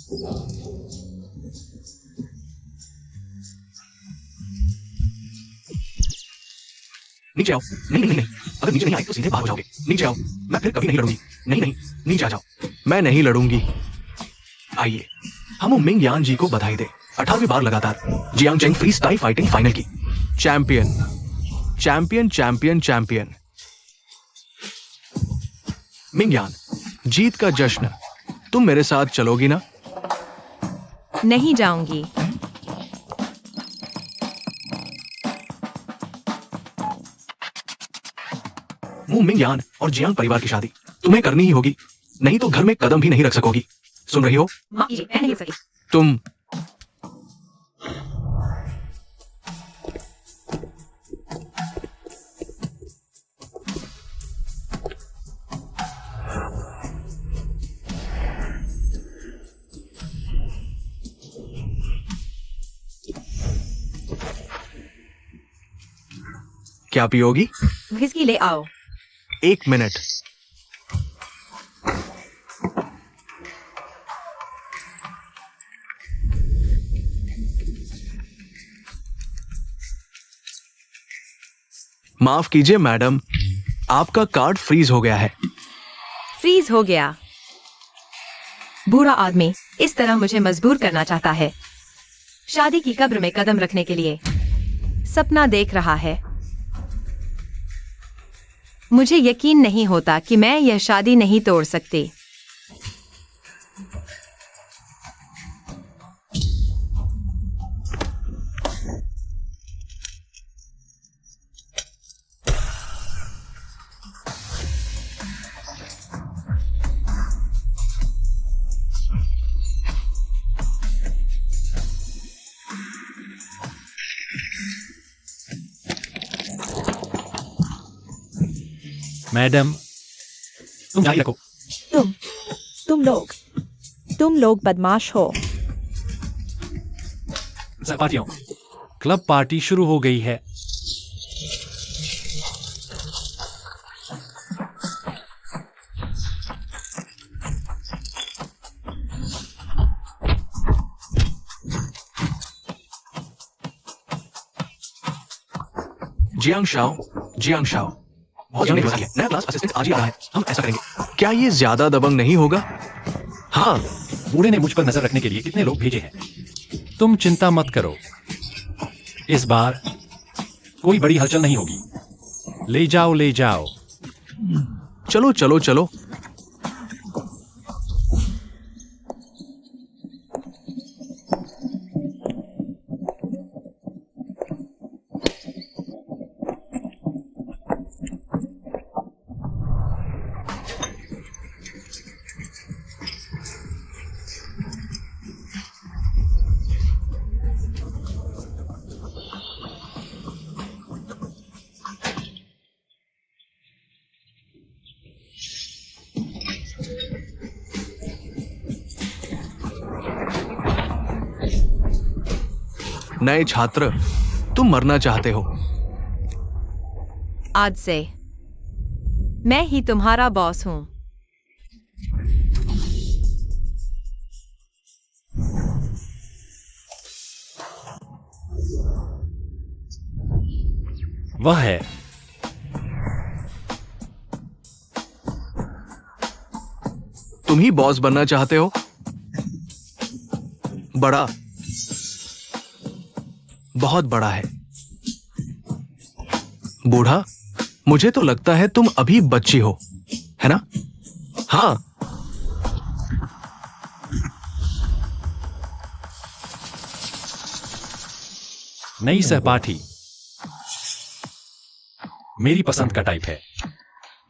नीचे आओ। नहीं नहीं नहीं, अगर नीचे नहीं आए तो सीधे बाहर हो जाओगे। नीचे आओ, मैं फिर कभी नहीं लड़ूंगी। नहीं नहीं, नीचे आ जाओ। मैं नहीं लड़ूंगी। आइए, हम मिंग यान जी को बधाई दे। 18वीं बार लगातार Jiang Cheng free style fighting final की champion. Champion champion champion Ming Yan, जीत का जश्न। तुम मेरे साथ चलोगी ना? नहीं जाऊंगी। मू मिंग यान और जियांग परिवार की शादी तुम्हें करनी ही होगी, नहीं तो घर में कदम भी नहीं रख सकोगी। सुन रही हो? माफ कीजिए, मैं नहीं रख सकी। तुम क्या पियोगी? विस्की ले आओ। 1 मिनट। माफ कीजिए मैडम, आपका कार्ड फ्रीज हो गया है। फ्रीज हो गया। बुरा आदमी इस तरह मुझे मजबूर करना चाहता है। शादी की कब्र में कदम रखने के लिए सपना देख रहा है। मुझे यकीन नहीं होता कि मैं यह शादी नहीं तोड़ सकती। मैडम, तुम जारी रखो। तुम लोग बदमाश हो। सहपाठियों, क्लब पार्टी शुरू हो गई है। जियांग शाओ, बहुत जल्दी हो रही है। नया क्लास असिस्टेंट आज ही आ रहा है। हम ऐसा करेंगे। क्या ये ज्यादा दबंग नहीं होगा? हाँ। बूढ़े ने मुझ पर नजर रखने के लिए कितने लोग भेजे हैं। तुम चिंता मत करो, इस बार कोई बड़ी हलचल नहीं होगी। ले जाओ ले जाओ। चलो चलो चलो। नए छात्र, तुम मरना चाहते हो। आज से मैं ही तुम्हारा बॉस हूं। वह है। तुम ही बॉस बनना चाहते हो? बड़ा, बहुत बड़ा है। बूढ़ा, मुझे तो लगता है तुम अभी बच्ची हो, है ना? हाँ। नई सहपाठी मेरी पसंद का टाइप है।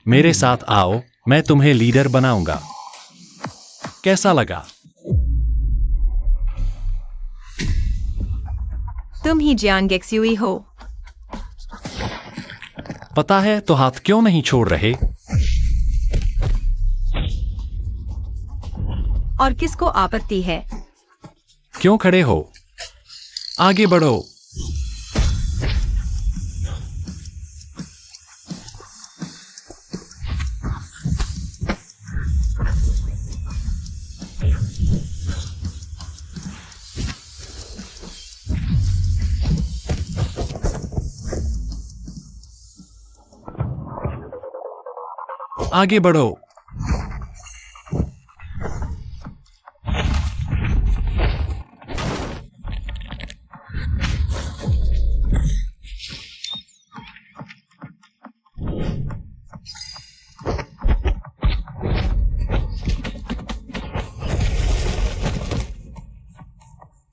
मेरे साथ आओ, मैं तुम्हें लीडर बनाऊंगा। कैसा लगा? तुम ही जियांग एक्सयूई हो। पता है तो हाथ क्यों नहीं छोड़ रहे? और किसको आपत्ति है? क्यों खड़े हो? आगे बढ़ो। आगे बढ़ो।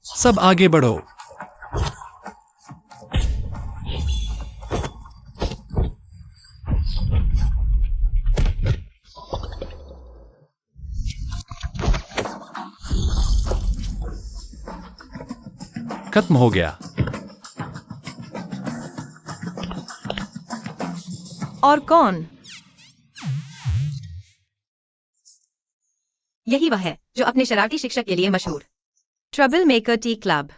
सब आगे बढ़ो। खत्म हो गया। और कौन? यही वह है जो अपने शरारती शिक्षक के लिए मशहूर, ट्रबल मेकर टी क्लब।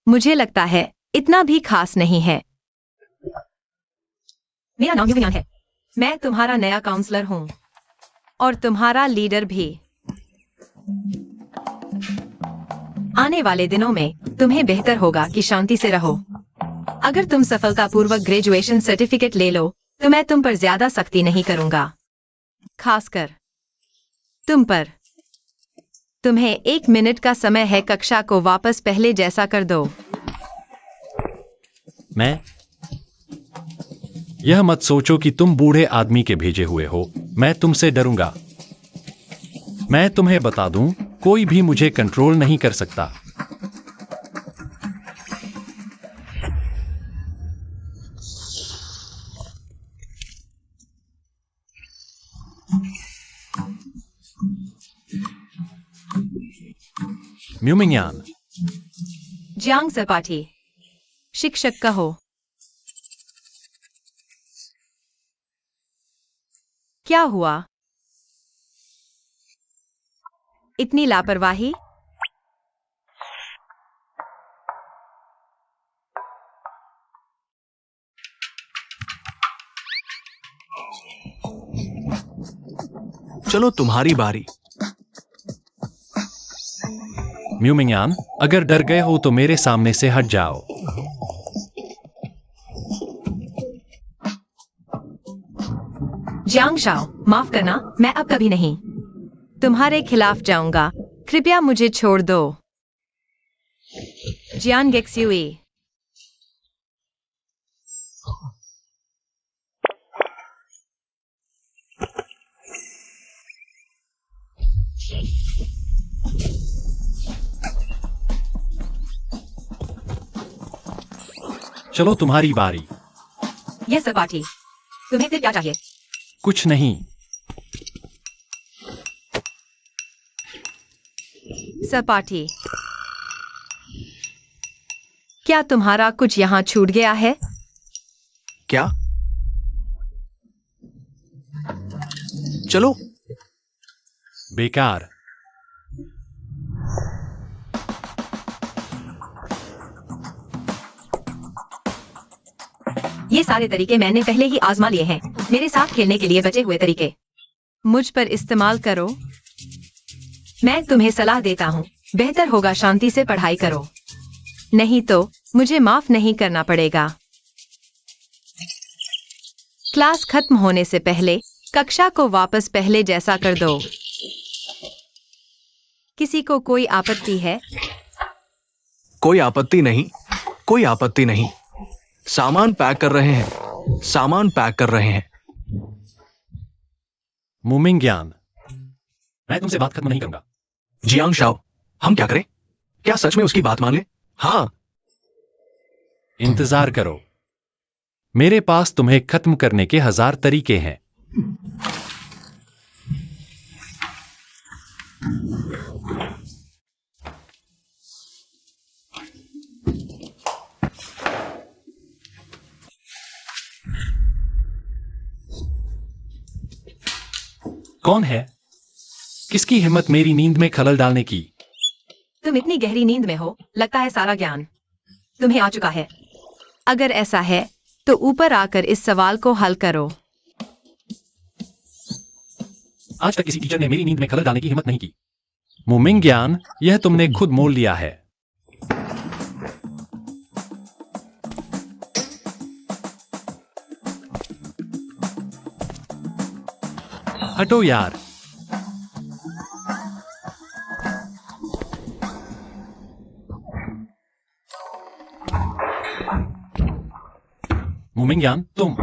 मुझे लगता है इतना भी खास नहीं है। मेरा नाम युवियान है। मैं तुम्हारा नया काउंसलर हूं और तुम्हारा लीडर भी। आने वाले दिनों में तुम्हें बेहतर होगा कि शांति से रहो। अगर तुम सफलतापूर्वक ग्रेजुएशन सर्टिफिकेट ले लो तो मैं तुम पर ज्यादा सख्ती नहीं करूंगा, खासकर तुम पर। तुम्हें 1 मिनट का समय है, कक्षा को वापस पहले जैसा कर दो। मैं? यह मत सोचो कि तुम बूढ़े आदमी के भेजे हुए हो। मैं तुमसे डरूंगा। मैं तुम्हें बता दूं, कोई भी मुझे कंट्रोल नहीं कर सकता। म्यूमिंगयान। जियांग सपाटी, शिक्षक कहो। क्या हुआ? इतनी लापरवाही? चलो तुम्हारी बारी। म्यूमिंगयान, अगर डर गए हो तो मेरे सामने से हट जाओ। जियांग शाओ, माफ करना, मैं अब कभी नहीं तुम्हारे खिलाफ जाऊंगा। कृपया मुझे छोड़ दो। जियान गेक्स्यूई। चलो तुम्हारी बारी। यह सपाटी, तुम्हें फिर क्या चाहिए? कुछ नहीं। सपाटी, क्या तुम्हारा कुछ यहाँ छूट गया है? क्या? चलो। बेकार। ये सारे तरीके मैंने पहले ही आजमा लिए हैं। मेरे साथ खेलने के लिए बचे हुए तरीके मुझ पर इस्तेमाल करो। मैं तुम्हें सलाह देता हूँ, बेहतर होगा शांति से पढ़ाई करो, नहीं तो मुझे माफ नहीं करना पड़ेगा। क्लास खत्म होने से पहले कक्षा को वापस पहले जैसा कर दो। किसी को कोई आपत्ति है? कोई आपत्ति नहीं, कोई आपत्ति नहीं। सामान पैक कर रहे हैं, सामान पैक कर रहे हैं। म्यूमिंगयान, मैं तुमसे बात खत्म नहीं करूंगा। जियांग शाओ, हम क्या करें? क्या सच में उसकी बात मान ले? हाँ। इंतजार करो। मेरे पास तुम्हें खत्म करने के 1000 तरीके हैं। कौन है? किसकी हिम्मत मेरी नींद में खलल डालने की? तुम इतनी गहरी नींद में हो, लगता है सारा ज्ञान तुम्हें आ चुका है। अगर ऐसा है तो ऊपर आकर इस सवाल को हल करो। आज तक किसी टीचर ने मेरी नींद में खलल डालने की हिम्मत नहीं की। म्यूमिंगयान, यह तुमने खुद मोल लिया है। हटो यार। मुमिंग्यान, तुम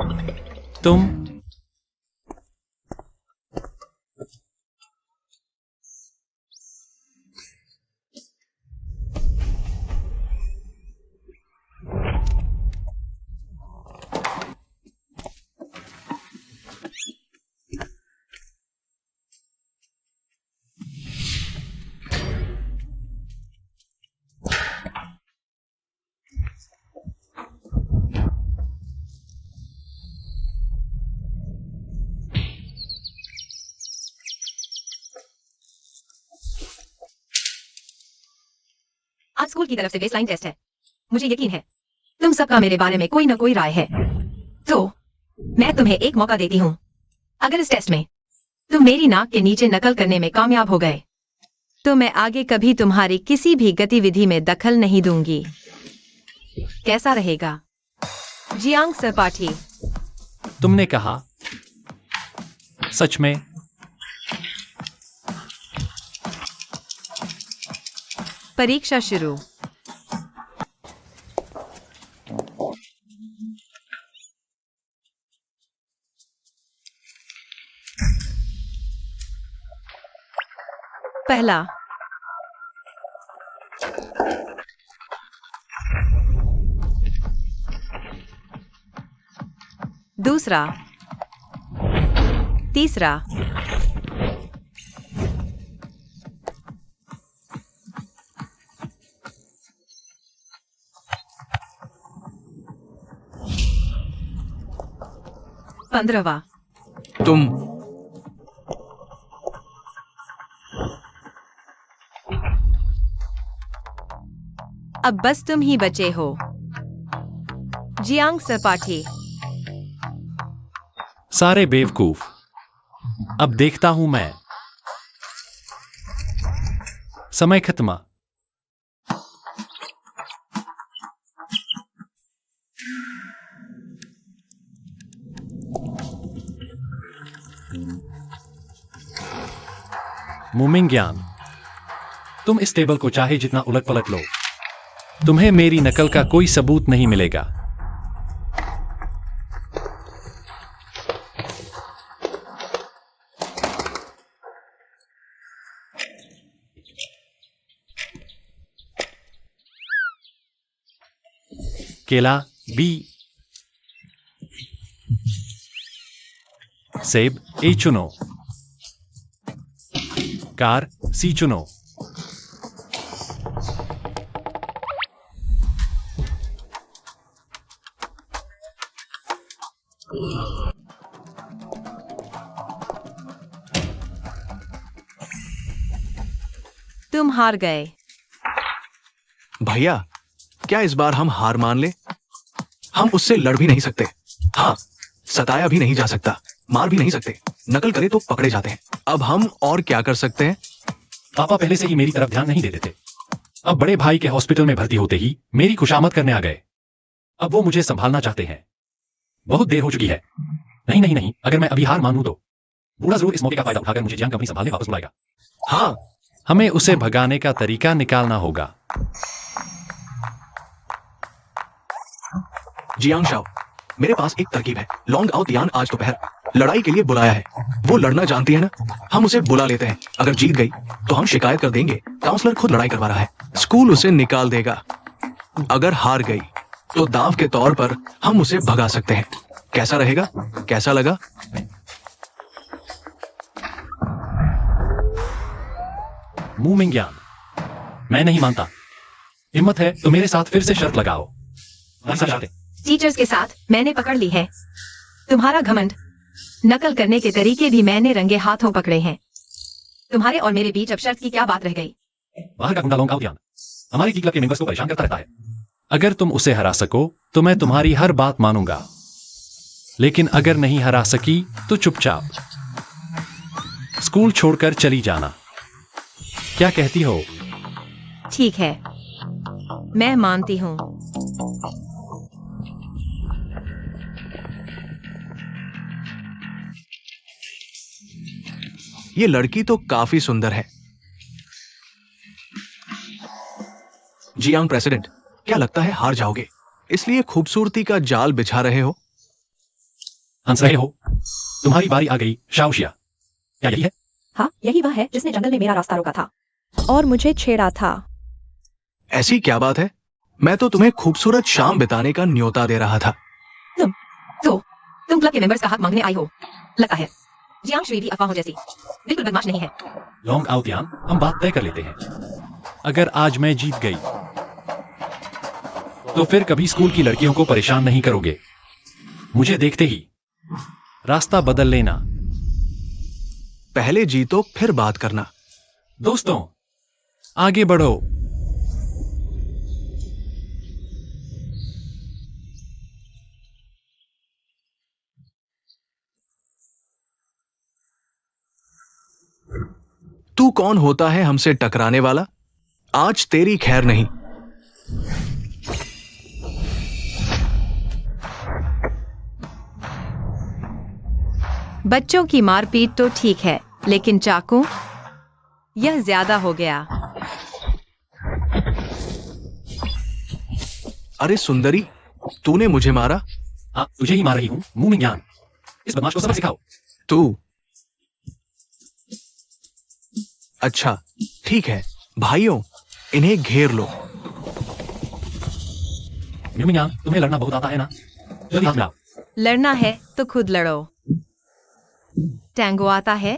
आज स्कूल की तरफ से बेसलाइन टेस्ट है। मुझे यकीन है तुम सबका मेरे बारे में कोई ना कोई राय है, तो मैं तुम्हें एक मौका देती हूँ। अगर इस टेस्ट में तुम मेरी नाक के नीचे नकल करने में कामयाब हो गए तो मैं आगे कभी तुम्हारी किसी भी गतिविधि में दखल नहीं दूंगी। कैसा रहेगा? जियांग सरपाठी। तुमने कहा सच में? परीक्षा शुरू। पहला, दूसरा, तीसरा, पंद्रहवा। तुम अब बस तुम ही बचे हो। जियांग सरपाठी। सारे बेवकूफ। अब देखता हूं मैं। समय खत्म। मुमिंग्यान, तुम इस टेबल को चाहे जितना उलट पलट लो, तुम्हें मेरी नकल का कोई सबूत नहीं मिलेगा। केला बी, सेब ए चुनो, कार सी चुनो। तुम हार गए। भैया, क्या इस बार हम हार मान ले? हम उससे लड़ भी नहीं सकते। हाँ, सताया भी नहीं जा सकता, मार भी नहीं सकते। नकल करे तो पकड़े जाते हैं। अब हम और क्या कर सकते हैं? पापा पहले से ही मेरी तरफ ध्यान नहीं देते थे। अब बड़े भाई के हॉस्पिटल में भर्ती होते ही मेरी खुशामद करने आ गए। अब वो मुझे संभालना चाहते हैं। बहुत देर हो चुकी है। नहीं नहीं नहीं, अगर मैं अभी हार मानूं तो बूढ़ा जरूर इस मौके का फायदा उठाकर मुझे जियांग कंपनी संभालने वापस बुलाएगा। हाँ, हमें उसे भगाने का तरीका निकालना होगा। जियांग शाओ, मेरे पास एक तरकीब है। लॉन्ग आओ तियान आज दोपहर लड़ाई के लिए बुलाया है। वो लड़ना जानती है ना, हम उसे बुला लेते हैं। अगर जीत गई तो हम शिकायत कर देंगे काउंसलर खुद लड़ाई करवा रहा है। स्कूल उसे निकाल देगा। अगर हार गई तो दांव के तौर पर हम उसे भगा सकते हैं। कैसा रहेगा? कैसा लगा? मुमिंग्यान, मैं नहीं मानता। हिम्मत है तो मेरे साथ फिर से शर्त लगाओ। ऐसा चाहते? टीचर्स के साथ मैंने पकड़ ली है। तुम्हारा घमंड, नकल करने के तरीके भी मैंने रंगे हाथों पकड़े हैं। तुम्हारे और मेरे बीच अब शर्त की क्या बात रह गई? बाहर का गुंडा लॉन्ग आओ तियान हमारे टी क्लब के मेंबर्स को परेशान करता रहता है। अगर तुम उसे हरा सको तो मैं तुम्हारी हर बात मानूंगा, लेकिन अगर नहीं हरा सकी तो चुपचाप स्कूल छोड़कर चली जाना। क्या कहती हो? ठीक है, मैं मानती हूँ। ये लड़की तो काफी सुंदर है। जियांग प्रेसिडेंट, क्या लगता है हार जाओगे, इसलिए खूबसूरती का जाल बिछा रहे हो? हंस रहे हो? तुम्हारी बारी आ गई, शाओशिया। क्या यही है? हाँ, यही वह है जिसने जंगल में मेरा रास्ता रोका था। और मुझे छेड़ा था। ऐसी क्या बात है? मैं तो तुम्हें खूबसूरत शाम बिताने का न्योता दे रहा था। तुम क्लब के मेंबर्स का हक मांगने आई हो, लगता है। जियांग शुई भी अफवाहों जैसी बिल्कुल बदमाश नहीं है। लॉन्ग आउटियान, हम बात तय कर लेते हैं। अगर आज मैं जीत गई तो फिर कभी स्कूल की लड़कियों को परेशान नहीं करोगे। मुझे देखते ही रास्ता बदल लेना। पहले जीतो फिर बात करना। दोस्तों, आगे बढ़ो। तू कौन होता है हमसे टकराने वाला? आज तेरी खैर नहीं। बच्चों की मारपीट तो ठीक है, लेकिन चाकू, यह ज्यादा हो गया। अरे सुंदरी, तूने मुझे मारा? हाँ, तुझे ही मार रही हूं, मुंह में ज्ञान। इस बदमाश को सबक सिखाओ। तू? अच्छा, ठीक है भाइयों, इन्हें घेर लो। म्यूमिंग, तुम्हें लड़ना बहुत आता है ना? जल्दी हाथ मिलाओ। लड़ना है तो खुद लड़ो। टैंगो आता है?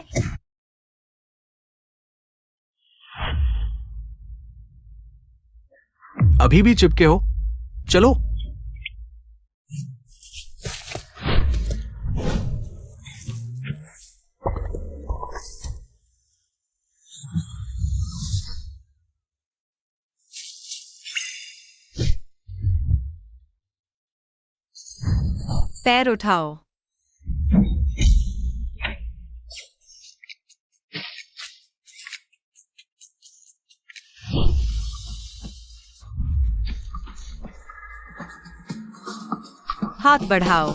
अभी भी चिपके हो? चलो। पैर उठाओ। हाथ बढ़ाओ।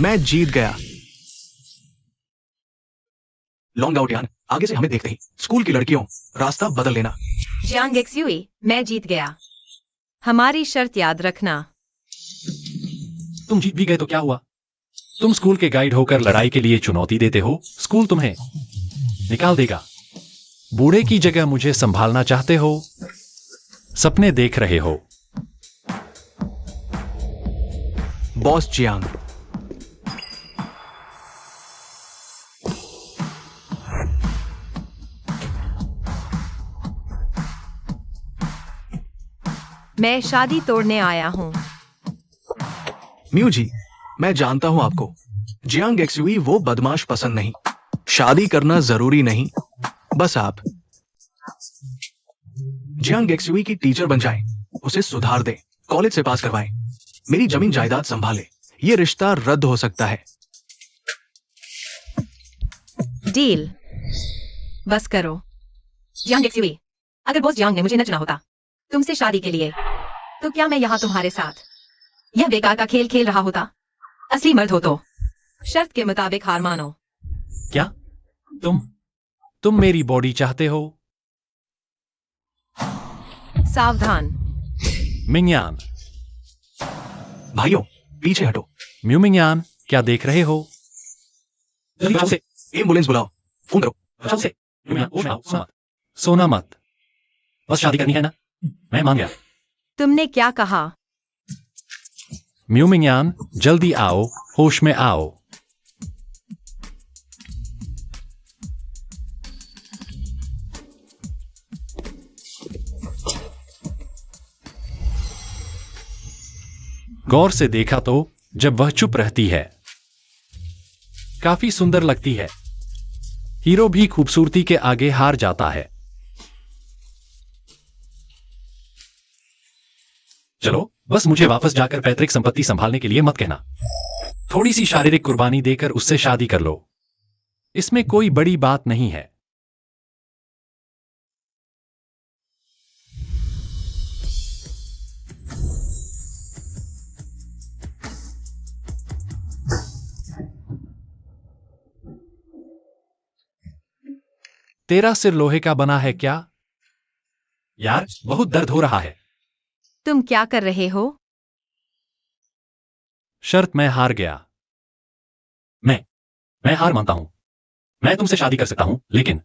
मैं जीत गया। लॉन्ग आउट यान, आगे से हमें देखते ही स्कूल की लड़कियों, रास्ता बदल लेना। जियांग एक्सयूई, मैं जीत गया। हमारी शर्त याद रखना। तुम जीत भी गए तो क्या हुआ? तुम स्कूल के गाइड होकर लड़ाई के लिए चुनौती देते हो, स्कूल तुम्हें निकाल देगा। बूढ़े की जगह मुझे संभालना चाहते हो? सपने देख रहे हो? बॉस जियांग, मैं शादी तोड़ने आया हूँ। म्यू जी, मैं जानता हूं आपको। जियांग एक्सयूई वो बदमाश पसंद नहीं। शादी करना जरूरी नहीं, बस आप जियांग एक्सयूई की टीचर बन जाएं, उसे सुधार दें, कॉलेज से पास करवाएं, मेरी जमीन जायदाद संभाले। ये रिश्ता रद्द हो सकता है। डील बस करो। जियांग एक्सयूई, अगर बॉस जियांग ने मुझे न चुना होता तुमसे शादी के लिए, तो क्या मैं यहाँ तुम्हारे साथ यह बेकार का खेल खेल रहा होता? असली मर्द हो तो शर्त के मुताबिक हार मानो। क्या तुम मेरी बॉडी चाहते हो? सावधान। मिंगयान, भाइयों, पीछे हटो। म्यूमिंगयान, क्या देख रहे हो? जल्दी से एम्बुलेंस बुलाओ, फोन करो। सोना मत। बस शादी करनी है ना? मैं मान गया। तुमने क्या कहा? म्यूमिंगयान, जल्दी आओ, होश में आओ। गौर से देखा तो जब वह चुप रहती है काफी सुंदर लगती है। हीरो भी खूबसूरती के आगे हार जाता है। चलो बस मुझे वापस जाकर पैतृक संपत्ति संभालने के लिए मत कहना। थोड़ी सी शारीरिक कुर्बानी देकर उससे शादी कर लो। इसमें कोई बड़ी बात नहीं है। तेरा सिर लोहे का बना है क्या? यार बहुत दर्द हो रहा है। तुम क्या कर रहे हो? शर्त मैं हार गया। मैं हार मानता हूं। मैं तुमसे शादी कर सकता हूं, लेकिन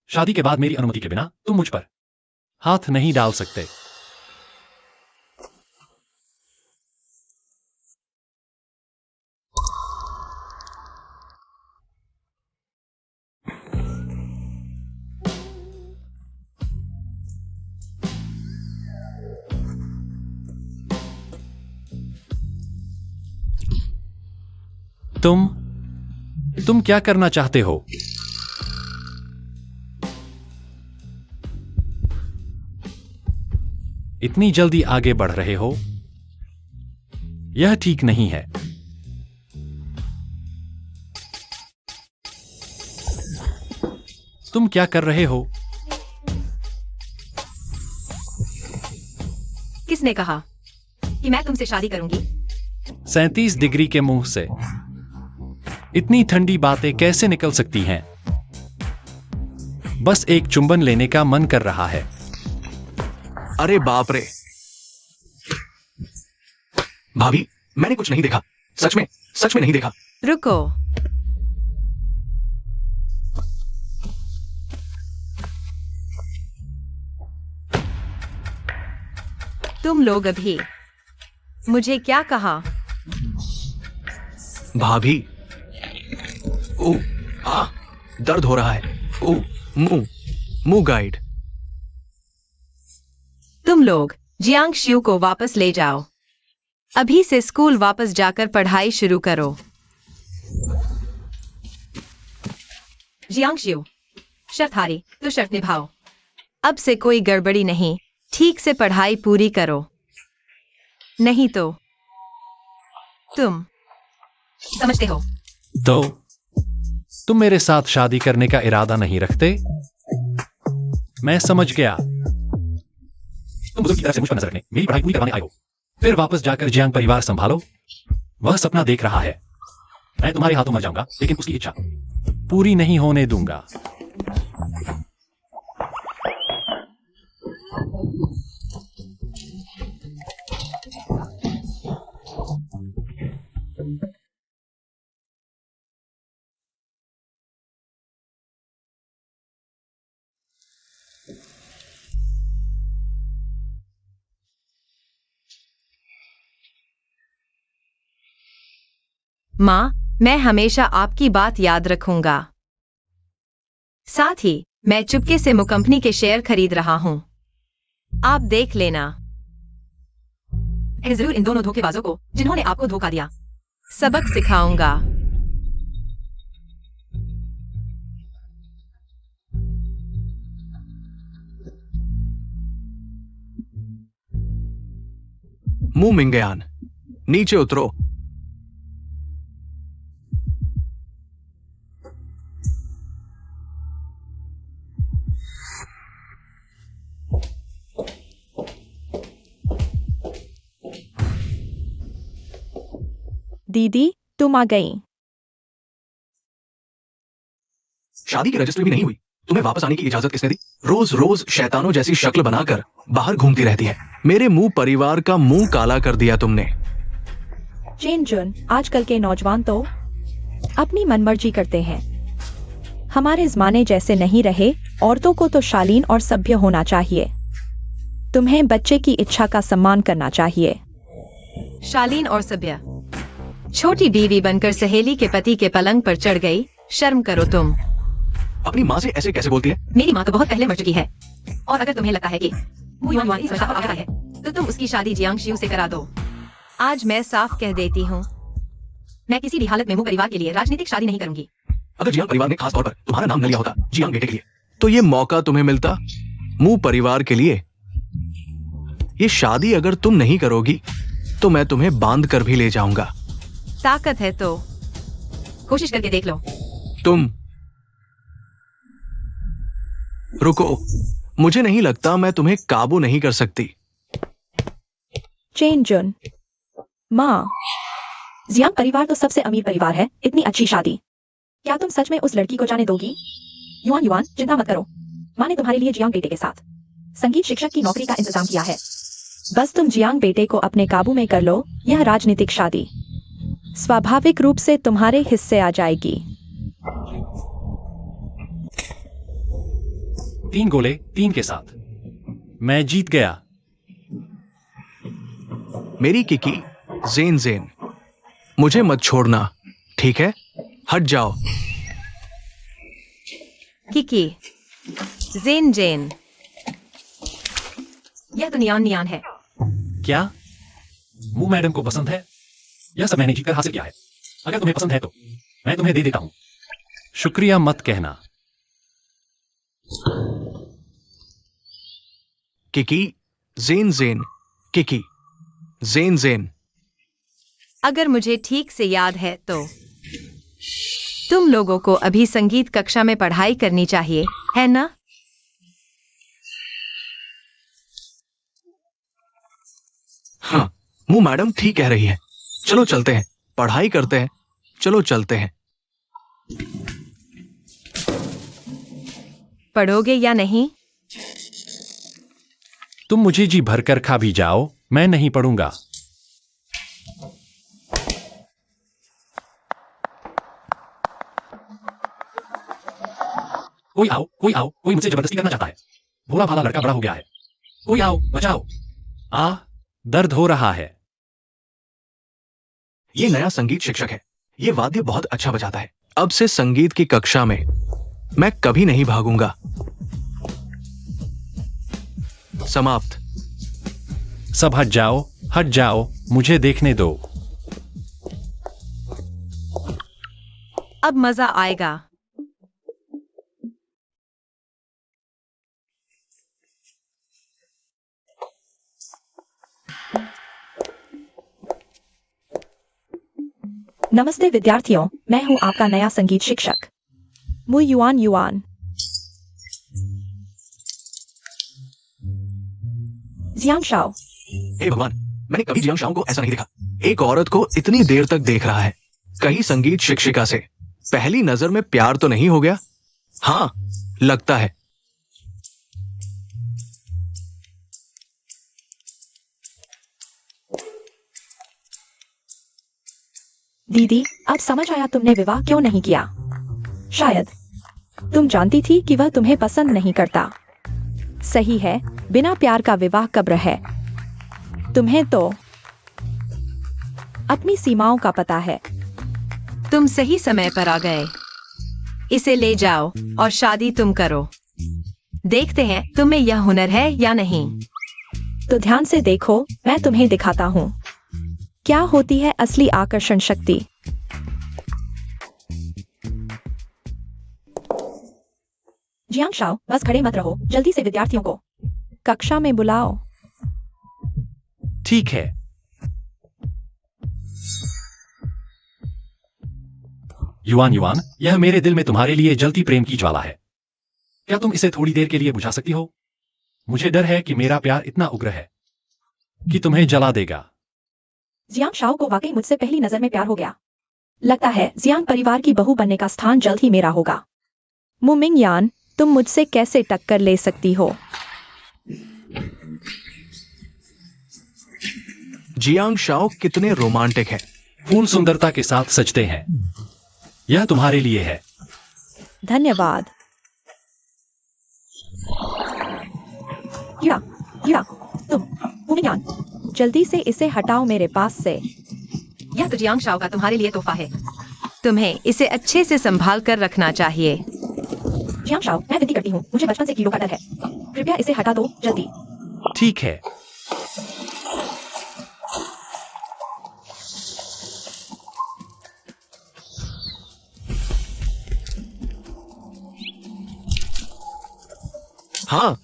शादी के बाद मेरी अनुमति के बिना तुम मुझ पर हाथ नहीं डाल सकते। तुम क्या करना चाहते हो? इतनी जल्दी आगे बढ़ रहे हो? यह ठीक नहीं है। तुम क्या कर रहे हो? किसने कहा कि मैं तुमसे शादी करूंगी? 37 डिग्री के मुंह से इतनी ठंडी बातें कैसे निकल सकती हैं? बस एक चुंबन लेने का मन कर रहा है। अरे बाप रे। भाभी, मैंने कुछ नहीं देखा। सच में नहीं देखा। रुको। तुम लोग अभी मुझे क्या कहा? भाभी, दर्द हो रहा है। मुंह गाइड। तुम लोग जियांग शियू को वापस ले जाओ। अभी से स्कूल वापस जाकर पढ़ाई शुरू करो। जियांग शियू, शर्त हारी तो शर्त निभाओ। अब से कोई गड़बड़ी नहीं। ठीक से पढ़ाई पूरी करो, नहीं तो तुम समझते हो। तो तुम मेरे साथ शादी करने का इरादा नहीं रखते? मैं समझ गया। तुम बुजुर्ग की तरफ से मुझ पर नजर रखने, मेरी पढ़ाई पूरी करवाने आए हो, फिर वापस जाकर जियांग परिवार संभालो। वह सपना देख रहा है। मैं तुम्हारे हाथों मर जाऊंगा, लेकिन उसकी इच्छा पूरी नहीं होने दूंगा। माँ, मैं हमेशा आपकी बात याद रखूंगा। साथ ही मैं चुपके से मु कंपनी के शेयर खरीद रहा हूँ। आप देख लेना। मैं जरूर इन दोनों धोखेबाजों को, जिन्होंने आपको धोखा दिया, सबक सिखाऊंगा। मुंह मिंगयान, नीचे उतरो। दीदी, तुम आ गई। शादी की रजिस्ट्री भी नहीं हुई, तुम्हें वापस आने की इजाजत किसने दी? रोज रोज शैतानों जैसी शक्ल बनाकर बाहर घूमती रहती है। मेरे मुंह परिवार का मुंह काला कर दिया तुमने। चेन जुन, आजकल के नौजवान तो अपनी मनमर्जी करते हैं। हमारे जमाने जैसे नहीं रहे। औरतों को तो शालीन और सभ्य होना चाहिए। तुम्हें बच्चे की इच्छा का सम्मान करना चाहिए। शालीन और सभ्य? छोटी बीवी बनकर सहेली के पति के पलंग पर चढ़ गई। शर्म करो तुम। अपनी माँ से ऐसे कैसे बोलती है? मेरी माँ तो बहुत पहले मर चुकी है। और अगर तुम्हें लगता है कि वो युवान इस रस्ता पर आ रहा है, तो तुम उसकी शादी जियांग शियू से करा दो। आज मैं साफ कह देती हूँ, मैं किसी भी हालत में मुंह परिवार के लिए राजनीतिक शादी नहीं करूंगी। अगर जियांग परिवार ने खास तौर पर तुम्हारा नाम न लिया होता जियांग बेटे के लिए, तो ये मौका तुम्हें मिलता मुंह परिवार के लिए। ये शादी अगर तुम नहीं करोगी तो मैं तुम्हें बांध कर भी ले जाऊंगा। ताकत है तो कोशिश करके देख लो। तुम रुको, मुझे नहीं लगता मैं तुम्हें काबू नहीं कर सकती। चेन जुन, माँ, जियांग परिवार तो सबसे अमीर परिवार है, इतनी अच्छी शादी क्या तुम सच में उस लड़की को जाने दोगी? युआन युआन, चिंता मत करो, माँ ने तुम्हारे लिए जियांग बेटे के साथ संगीत शिक्षक की नौकरी का इंतजाम किया है। बस तुम जियांग बेटे को अपने काबू में कर लो। यह राजनीतिक शादी स्वाभाविक रूप से तुम्हारे हिस्से आ जाएगी। 3 गोले 3 के साथ मैं जीत गया। मेरी किकी, जेन जेन, मुझे मत छोड़ना, ठीक है? हट जाओ। किकी, जेन जेन, यह तो नियान नियान है। क्या मू मैडम को पसंद है? यह सब मैंने जीतकर हासिल किया है। अगर तुम्हें पसंद है तो मैं तुम्हें दे देता हूं। शुक्रिया मत कहना। किकी, जेन जेन, किकी, जेन जेन। अगर मुझे ठीक से याद है तो तुम लोगों को अभी संगीत कक्षा में पढ़ाई करनी चाहिए, है ना? हाँ, मुंह मैडम ठीक कह रही है। चलो चलते हैं, पढ़ाई करते हैं। चलो चलते हैं। पढ़ोगे या नहीं? तुम मुझे जी भरकर खा भी जाओ, मैं नहीं पढ़ूंगा। कोई आओ, कोई आओ, कोई मुझसे जबरदस्ती करना चाहता है। भोला भाला लड़का बड़ा हो गया है। कोई आओ, बचाओ। दर्द हो रहा है। ये नया संगीत शिक्षक है। ये वाद्य बहुत अच्छा बजाता है। अब से संगीत की कक्षा में मैं कभी नहीं भागूंगा। समाप्त। सब हट जाओ, मुझे देखने दो। अब मजा आएगा। नमस्ते विद्यार्थियों, मैं हूं आपका नया संगीत शिक्षक Mu Yuan Yuan. Jiang Shao. हे भगवान, मैंने कभी जियांग शाओ को ऐसा नहीं देखा। एक औरत को इतनी देर तक देख रहा है। कहीं संगीत शिक्षिका से पहली नजर में प्यार तो नहीं हो गया? हाँ, लगता है। दीदी, अब समझ आया तुमने विवाह क्यों नहीं किया। शायद तुम जानती थी कि वह तुम्हें पसंद नहीं करता। सही है, बिना प्यार का विवाह कब्र है। तुम्हें तो अपनी सीमाओं का पता है। तुम सही समय पर आ गए। इसे ले जाओ और शादी तुम करो। देखते हैं तुम्हें यह हुनर है या नहीं। तो ध्यान से देखो, मैं तुम्हें दिखाता हूँ क्या होती है असली आकर्षण शक्ति। जियांग शाओ, बस खड़े मत रहो, जल्दी से विद्यार्थियों को कक्षा में बुलाओ। ठीक है। युआन युआन, यह मेरे दिल में तुम्हारे लिए जलती प्रेम की ज्वाला है। क्या तुम इसे थोड़ी देर के लिए बुझा सकती हो? मुझे डर है कि मेरा प्यार इतना उग्र है कि तुम्हें जला देगा। जियांग शाओ को वाकई मुझसे पहली नजर में प्यार हो गया। लगता है जियांग परिवार की बहू बनने का स्थान जल्द ही मेरा होगा। मुमिंग यान, तुम मुझसे कैसे टक्कर ले सकती हो? जियांग शाओ कितने रोमांटिक है। फूल सुंदरता के साथ सजते हैं। यह तुम्हारे लिए है। धन्यवाद। या तुम मुमिंग यान, जल्दी से इसे हटाओ मेरे पास से। यह तो जियांग शाओ का तुम्हारे लिए तोहफा है। तुम्हें इसे अच्छे से संभाल कर रखना चाहिए। जियांग शाओ, मैं विनती करती हूँ, मुझे बचपन से कीड़ों का डर है। कृपया इसे हटा दो, जल्दी। ठीक है। हाँ,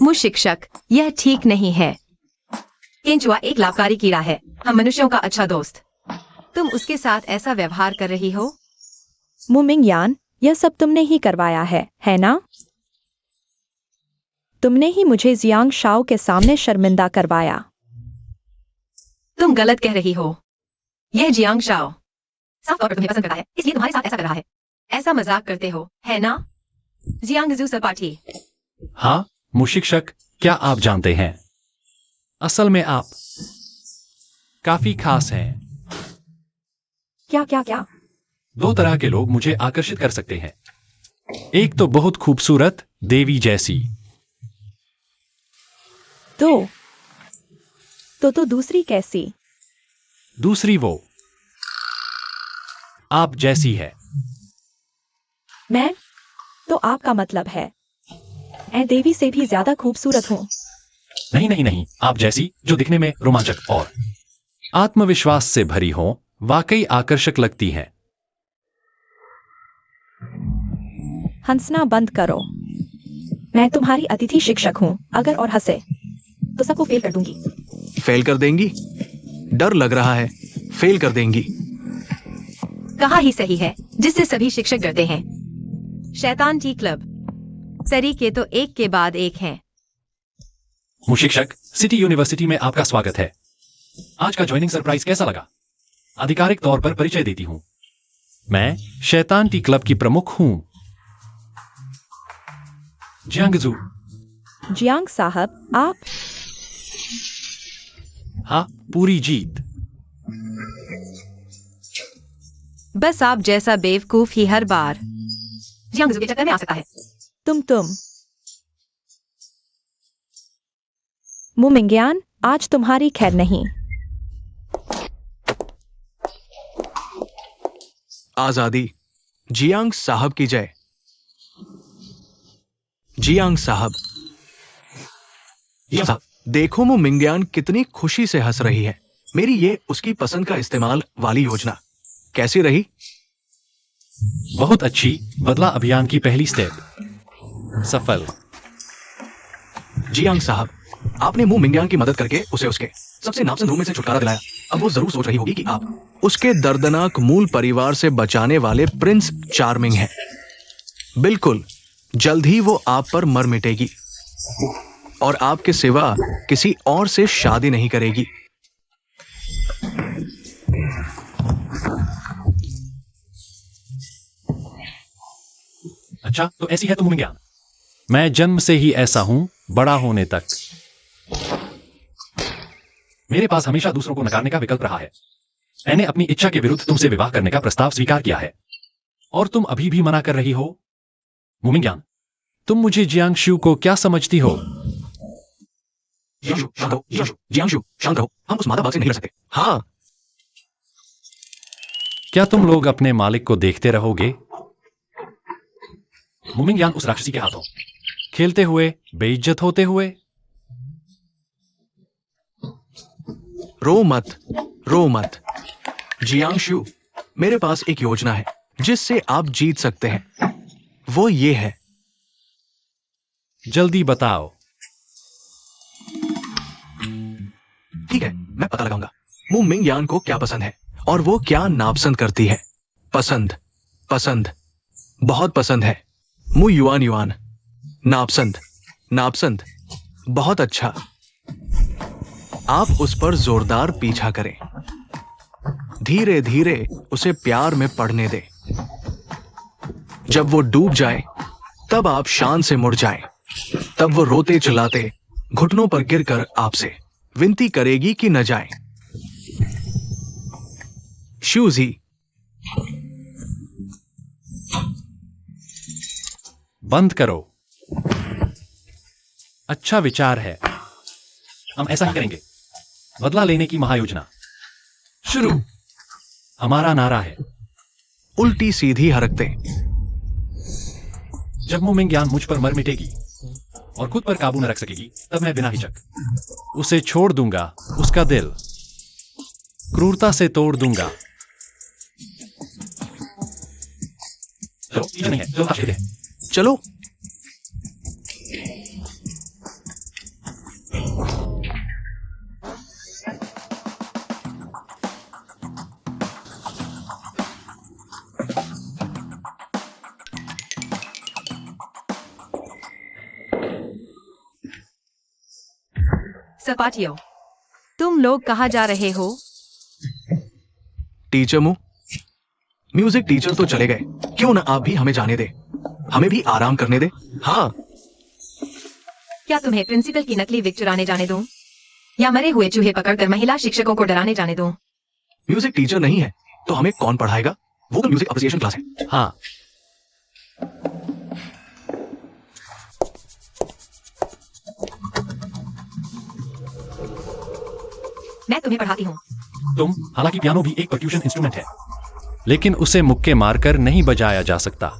मु शिक्षक, यह ठीक नहीं है। केंचुआ एक लाभकारी कीड़ा है, हम मनुष्यों का अच्छा दोस्त। तुम उसके साथ ऐसा व्यवहार कर रही हो। मुमिंग यान, यह सब तुमने ही करवाया है ना? तुमने ही मुझे जियांग शाओ के सामने शर्मिंदा करवाया। तुम गलत कह रही हो। यह जियांग शाओ साफ तौर पर तुम्हें पसंद करता है, इसलिए तुम्हारे साथ ऐसा कर रहा है। ऐसा मजाक करते हो, है ना? जियांग जू सपाटी। हाँ, मुशिक्षक, क्या आप जानते हैं, असल में आप काफी खास हैं। क्या क्या क्या? दो तरह के लोग मुझे आकर्षित कर सकते हैं। एक तो बहुत खूबसूरत देवी जैसी, तो दूसरी कैसी? दूसरी वो आप जैसी है। मैं? तो आपका मतलब है मैं देवी से भी ज्यादा खूबसूरत हूँ? नहीं नहीं नहीं, आप जैसी, जो दिखने में रोमांचक और आत्मविश्वास से भरी हो, वाकई आकर्षक लगती हैं। हंसना बंद करो। मैं तुम्हारी अतिथि शिक्षक हूँ। अगर और हंसे तो सबको फेल कर दूंगी। फेल कर देंगी? डर लग रहा है फेल कर देंगी। कहा ही सही है, जिससे सभी शिक्षक डरते हैं। शैतान टी क्लब सरी के तो एक के बाद एक हैं। मुशिक्षक, सिटी यूनिवर्सिटी में आपका स्वागत है। आज का ज्वाइनिंग सरप्राइज कैसा लगा? आधिकारिक तौर पर परिचय देती हूँ, मैं शैतान टी क्लब की प्रमुख हूँ, जियांगजू। जियांग साहब, आप? हाँ, पूरी जीत। बस आप जैसा बेवकूफ ही हर बार जियांग के चक्कर में आ सकता है। तुम मुमिंग्यान, आज तुम्हारी खैर नहीं। आजादी। जियांग साहब की जय। जियांग साहब, देखो मु मिंग्यान कितनी खुशी से हंस रही है। मेरी ये उसकी पसंद का इस्तेमाल वाली योजना कैसी रही? बहुत अच्छी। बदला अभियान की पहली स्टेप सफल। जियांग साहब, आपने मु मिंग्यान की मदद करके उसे उसके सबसे नापसंद रूम में से छुटकारा दिलाया। अब वो जरूर सोच रही होगी कि आप उसके दर्दनाक मूल परिवार से बचाने वाले प्रिंस चार्मिंग हैं। बिल्कुल, जल्द ही वो आप पर मर मिटेगी और आपके सिवा किसी और से शादी नहीं करेगी। अच्छा, तो ऐसी है तुम ज्ञान। मैं जन्म से ही ऐसा हूं, बड़ा होने तक मेरे पास हमेशा दूसरों को नकारने का विकल्प रहा है। मैंने अपनी इच्छा के विरुद्ध तुमसे विवाह करने का प्रस्ताव स्वीकार किया है और तुम अभी भी मना कर रही हो। मुमिंग्यान, तुम मुझे जियांगशु को क्या समझती हो? जियांगशु, शांत रहो, हम उस मादा बाग से नहीं लड़ सकते। हाँ, क्या तुम लोग अपने मालिक को देखते रहोगे? मुमिंग्यान उस राक्षसी के हाथों खेलते हुए, बेइज्जत होते हुए। रो मत जियांगशु, मेरे पास एक योजना है जिससे आप जीत सकते हैं। वो ये है। जल्दी बताओ। ठीक है, मैं पता लगाऊंगा मु मिंग्यान को क्या पसंद है और वो क्या नापसंद करती है। पसंद बहुत पसंद है। मु युआन नापसंद बहुत अच्छा। आप उस पर जोरदार पीछा करें, धीरे धीरे उसे प्यार में पड़ने दें। जब वो डूब जाए तब आप शान से मुड़ जाएं। तब वो रोते चिल्लाते घुटनों पर गिरकर आपसे विनती करेगी कि न जाएं। शूजी, बंद करो। अच्छा विचार है, हम ऐसा ही करेंगे। बदला लेने की महायोजना शुरू। हमारा नारा है उल्टी सीधी हरकतें। जब मुमिंग्यान मुझ पर मर मिटेगी और खुद पर काबू न रख सकेगी, तब मैं बिना हिचक उसे छोड़ दूंगा। उसका दिल क्रूरता से तोड़ दूंगा। चलो टीचर नहीं है, चलो ताश खेलते हैं। चलो। सपाटियों, तुम लोग कहाँ जा रहे हो? टीचर म्यूजिक टीचर तो चले गए, क्यों ना आप भी हमें जाने दे, हमें भी आराम करने दे। हाँ। क्या तुम्हें प्रिंसिपल की नकली विग चुराने जाने दूं? या मरे हुए चूहे पकड़कर महिला शिक्षकों को डराने जाने दूं? म्यूजिक टीचर नहीं है तो हमें कौन पढ़ाएगा? वो म्यूजिक अप्रिसिएशन क्लास है। हाँ, मैं तुम्हें पढ़ाती हूँ। हालांकि पियानो भी एक पर्क्यूशन इंस्ट्रूमेंट है, लेकिन उसे मुक्के मारकर नहीं बजाया जा सकता।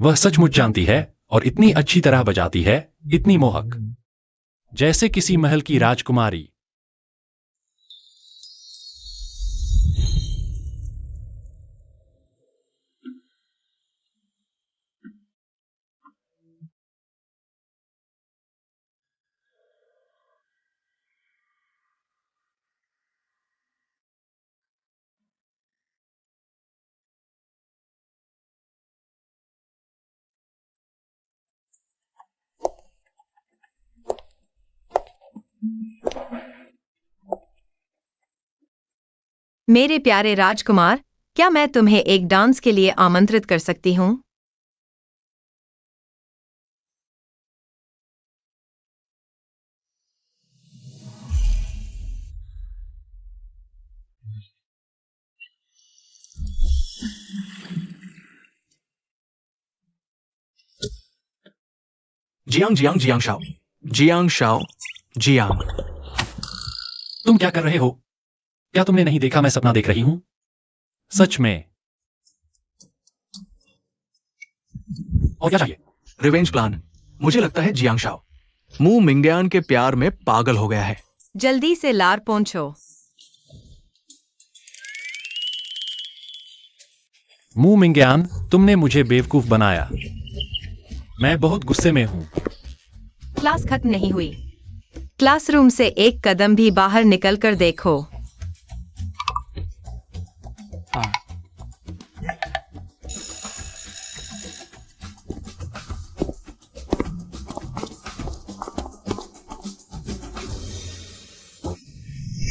वह सचमुच जानती है और इतनी अच्छी तरह बजाती है, इतनी मोहक, जैसे किसी महल की राजकुमारी। मेरे प्यारे राजकुमार, क्या मैं तुम्हें एक डांस के लिए आमंत्रित कर सकती हूँ? Jiang Shao, Jiang Shao, Jiang. तुम क्या कर रहे हो? क्या तुमने नहीं देखा मैं सपना देख रही हूं? सच में? और क्या चाहिए? Revenge plan. मुझे लगता है जियांग शाओ मू मिंगयान के प्यार में पागल हो गया है। जल्दी से लार पहुंचो। मू मिंगयान, तुमने मुझे बेवकूफ बनाया। मैं बहुत गुस्से में हूं। क्लास खत्म नहीं हुई। क्लासरूम से एक कदम भी बाहर निकलकर देखो।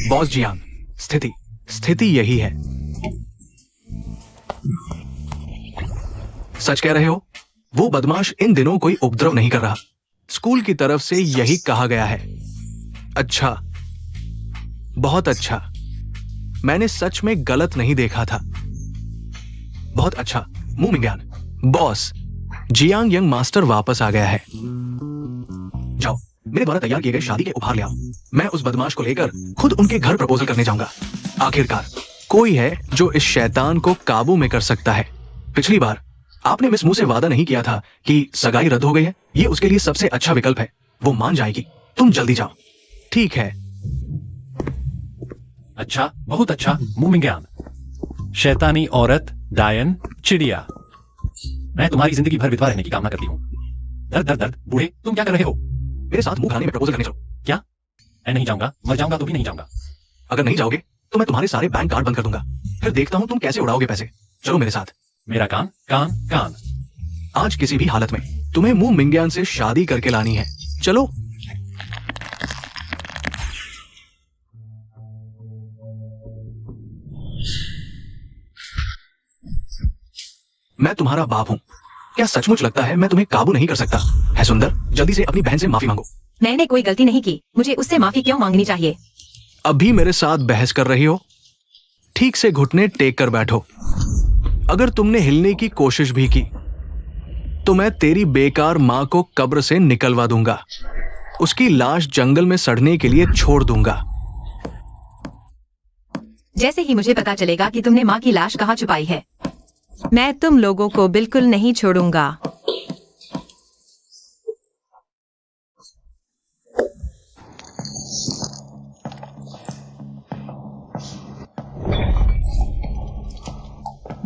बॉस जियांग, स्थिति यही है। सच कह रहे हो? वो बदमाश इन दिनों कोई उपद्रव नहीं कर रहा। स्कूल की तरफ से यही कहा गया है। अच्छा, बहुत अच्छा। मैंने सच में गलत नहीं देखा था। बहुत अच्छा मू मिंगयान। बॉस, जियांग यंग मास्टर वापस आ गया है। जाओ, मेरे द्वारा तैयार किए गए शादी के उपहार ले आओ। मैं उस बदमाश को लेकर खुद उनके घर प्रपोजल करने जाऊंगा। आखिरकार कोई है जो इस शैतान को काबू में कर सकता है। पिछली बार आपने मिस मू से वादा नहीं किया था कि सगाई रद्द हो गई है। ये उसके लिए सबसे अच्छा विकल्प है। वो मान जाएगी। तुम जल्दी जाओ। ठीक है। अच्छा, बहुत अच्छा मू मिंगयान। शैतानी औरत, डायन, चिड़िया। मैं तुम्हारी जिंदगी भर विधवा रहने की कामना करती हूँ। दर्द, बूढ़े, तुम क्या कर रहे हो? मेरे साथ मुंह खाने में प्रपोजल करने चलो। क्या? मैं नहीं जाऊंगा, मर जाऊंगा तो भी नहीं जाऊंगा। अगर नहीं जाओगे तो मैं तुम्हारे सारे बैंक कार्ड बंद कर दूंगा। फिर देखता हूं तुम कैसे उड़ाओगे पैसे। चलो मेरे साथ। मेरा कान। आज किसी भी हालत में तुम्हें मू मिंगयान से शादी करके लानी है। चलो। मैं तुम्हारा बाप हूं। क्या सचमुच लगता है मैं तुम्हें काबू नहीं कर सकता? है सुंदर, जल्दी से अपनी बहन से माफी मांगो। मैंने कोई गलती नहीं की, मुझे उससे माफी क्यों मांगनी चाहिए? अब भी मेरे साथ बहस कर रही हो? ठीक से घुटने टेक कर बैठो। अगर तुमने हिलने की कोशिश भी की तो मैं तेरी बेकार मां को कब्र से निकलवा दूंगा, उसकी लाश जंगल में सड़ने के लिए छोड़ दूंगा। जैसे ही मुझे पता चलेगा कि तुमने माँ की लाश कहाँ छुपाई है, मैं तुम लोगों को बिल्कुल नहीं छोड़ूंगा।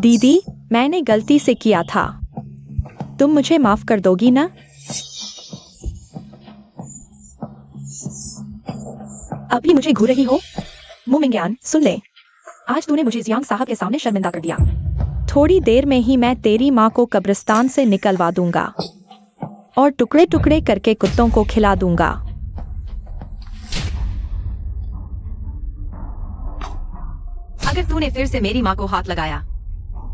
दीदी, मैंने गलती से किया था, तुम मुझे माफ कर दोगी ना? अभी मुझे घूर रही हो? मुमिंग्यान, सुन ले, आज तूने मुझे जियांग साहब के सामने शर्मिंदा कर दिया। थोड़ी देर में ही मैं तेरी माँ को कब्रिस्तान से निकलवा दूंगा और टुकड़े टुकड़े करके कुत्तों को खिला दूंगा। अगर तूने फिर से मेरी माँ को हाथ लगाया,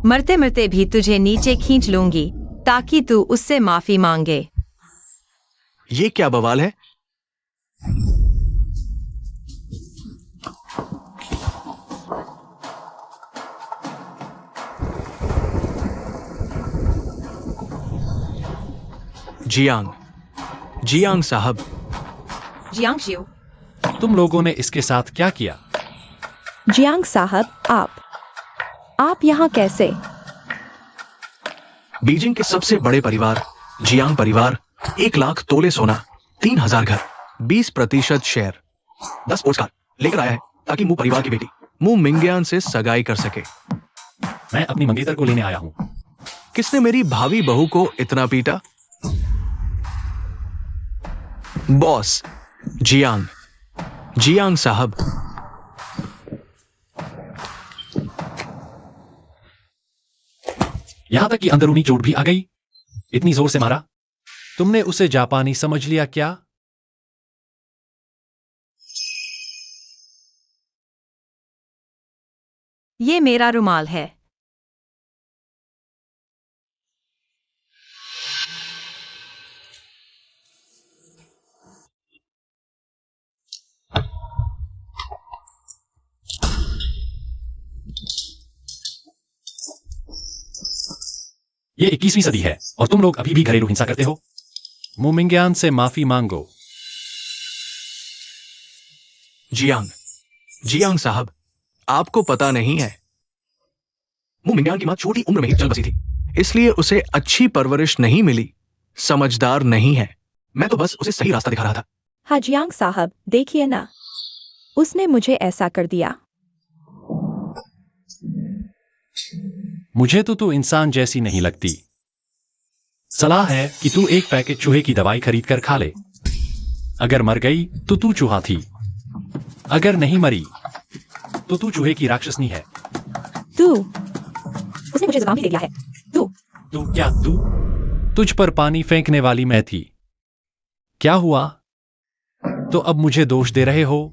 मरते मरते भी तुझे नीचे खींच लूंगी ताकि तू उससे माफी मांगे। ये क्या बवाल है? जियांग साहब। जियांग शिव, तुम लोगों ने इसके साथ क्या किया? जियांग साहब, आप यहाँ कैसे? बीजिंग के सबसे बड़े परिवार जियांग परिवार 1 लाख तोले सोना, 3000 घर, 20% शेयर, 10 पोस्टकार लेकर आया है ताकि मू परिवार की बेटी मू मिंग्यान से सगाई कर सके। मैं अपनी मंगेतर को लेने आया हूँ। किसने मेरी भावी बहू को इतना पीटा? बॉस जियांग साहब। यहां तक कि अंदरूनी चोट भी आ गई। इतनी जोर से मारा। तुमने उसे जापानी समझ लिया क्या? ये मेरा रुमाल है। ये 21वीं सदी है और तुम लोग अभी भी घरेलू हिंसा करते हो। मुमिंग्यान से माफी मांगो। जियांग साहब, आपको पता नहीं है, मू मिंग्यान की मां छोटी उम्र में ही चल बसी थी, इसलिए उसे अच्छी परवरिश नहीं मिली, समझदार नहीं है। मैं तो बस उसे सही रास्ता दिखा रहा था। हाँ जियांग साहब, देखिए ना, उसने मुझे ऐसा कर दिया। मुझे तो तू इंसान जैसी नहीं लगती। सलाह है कि तू एक पैकेट चूहे की दवाई खरीद कर खा ले। अगर मर गई तो तू चूहा थी, अगर नहीं मरी तो तू चूहे की राक्षसनी है। उसने मुझे जुकाम भी दे दिया है। तू तुझ पर पानी फेंकने वाली मैं थी। क्या हुआ? तो अब मुझे दोष दे रहे हो?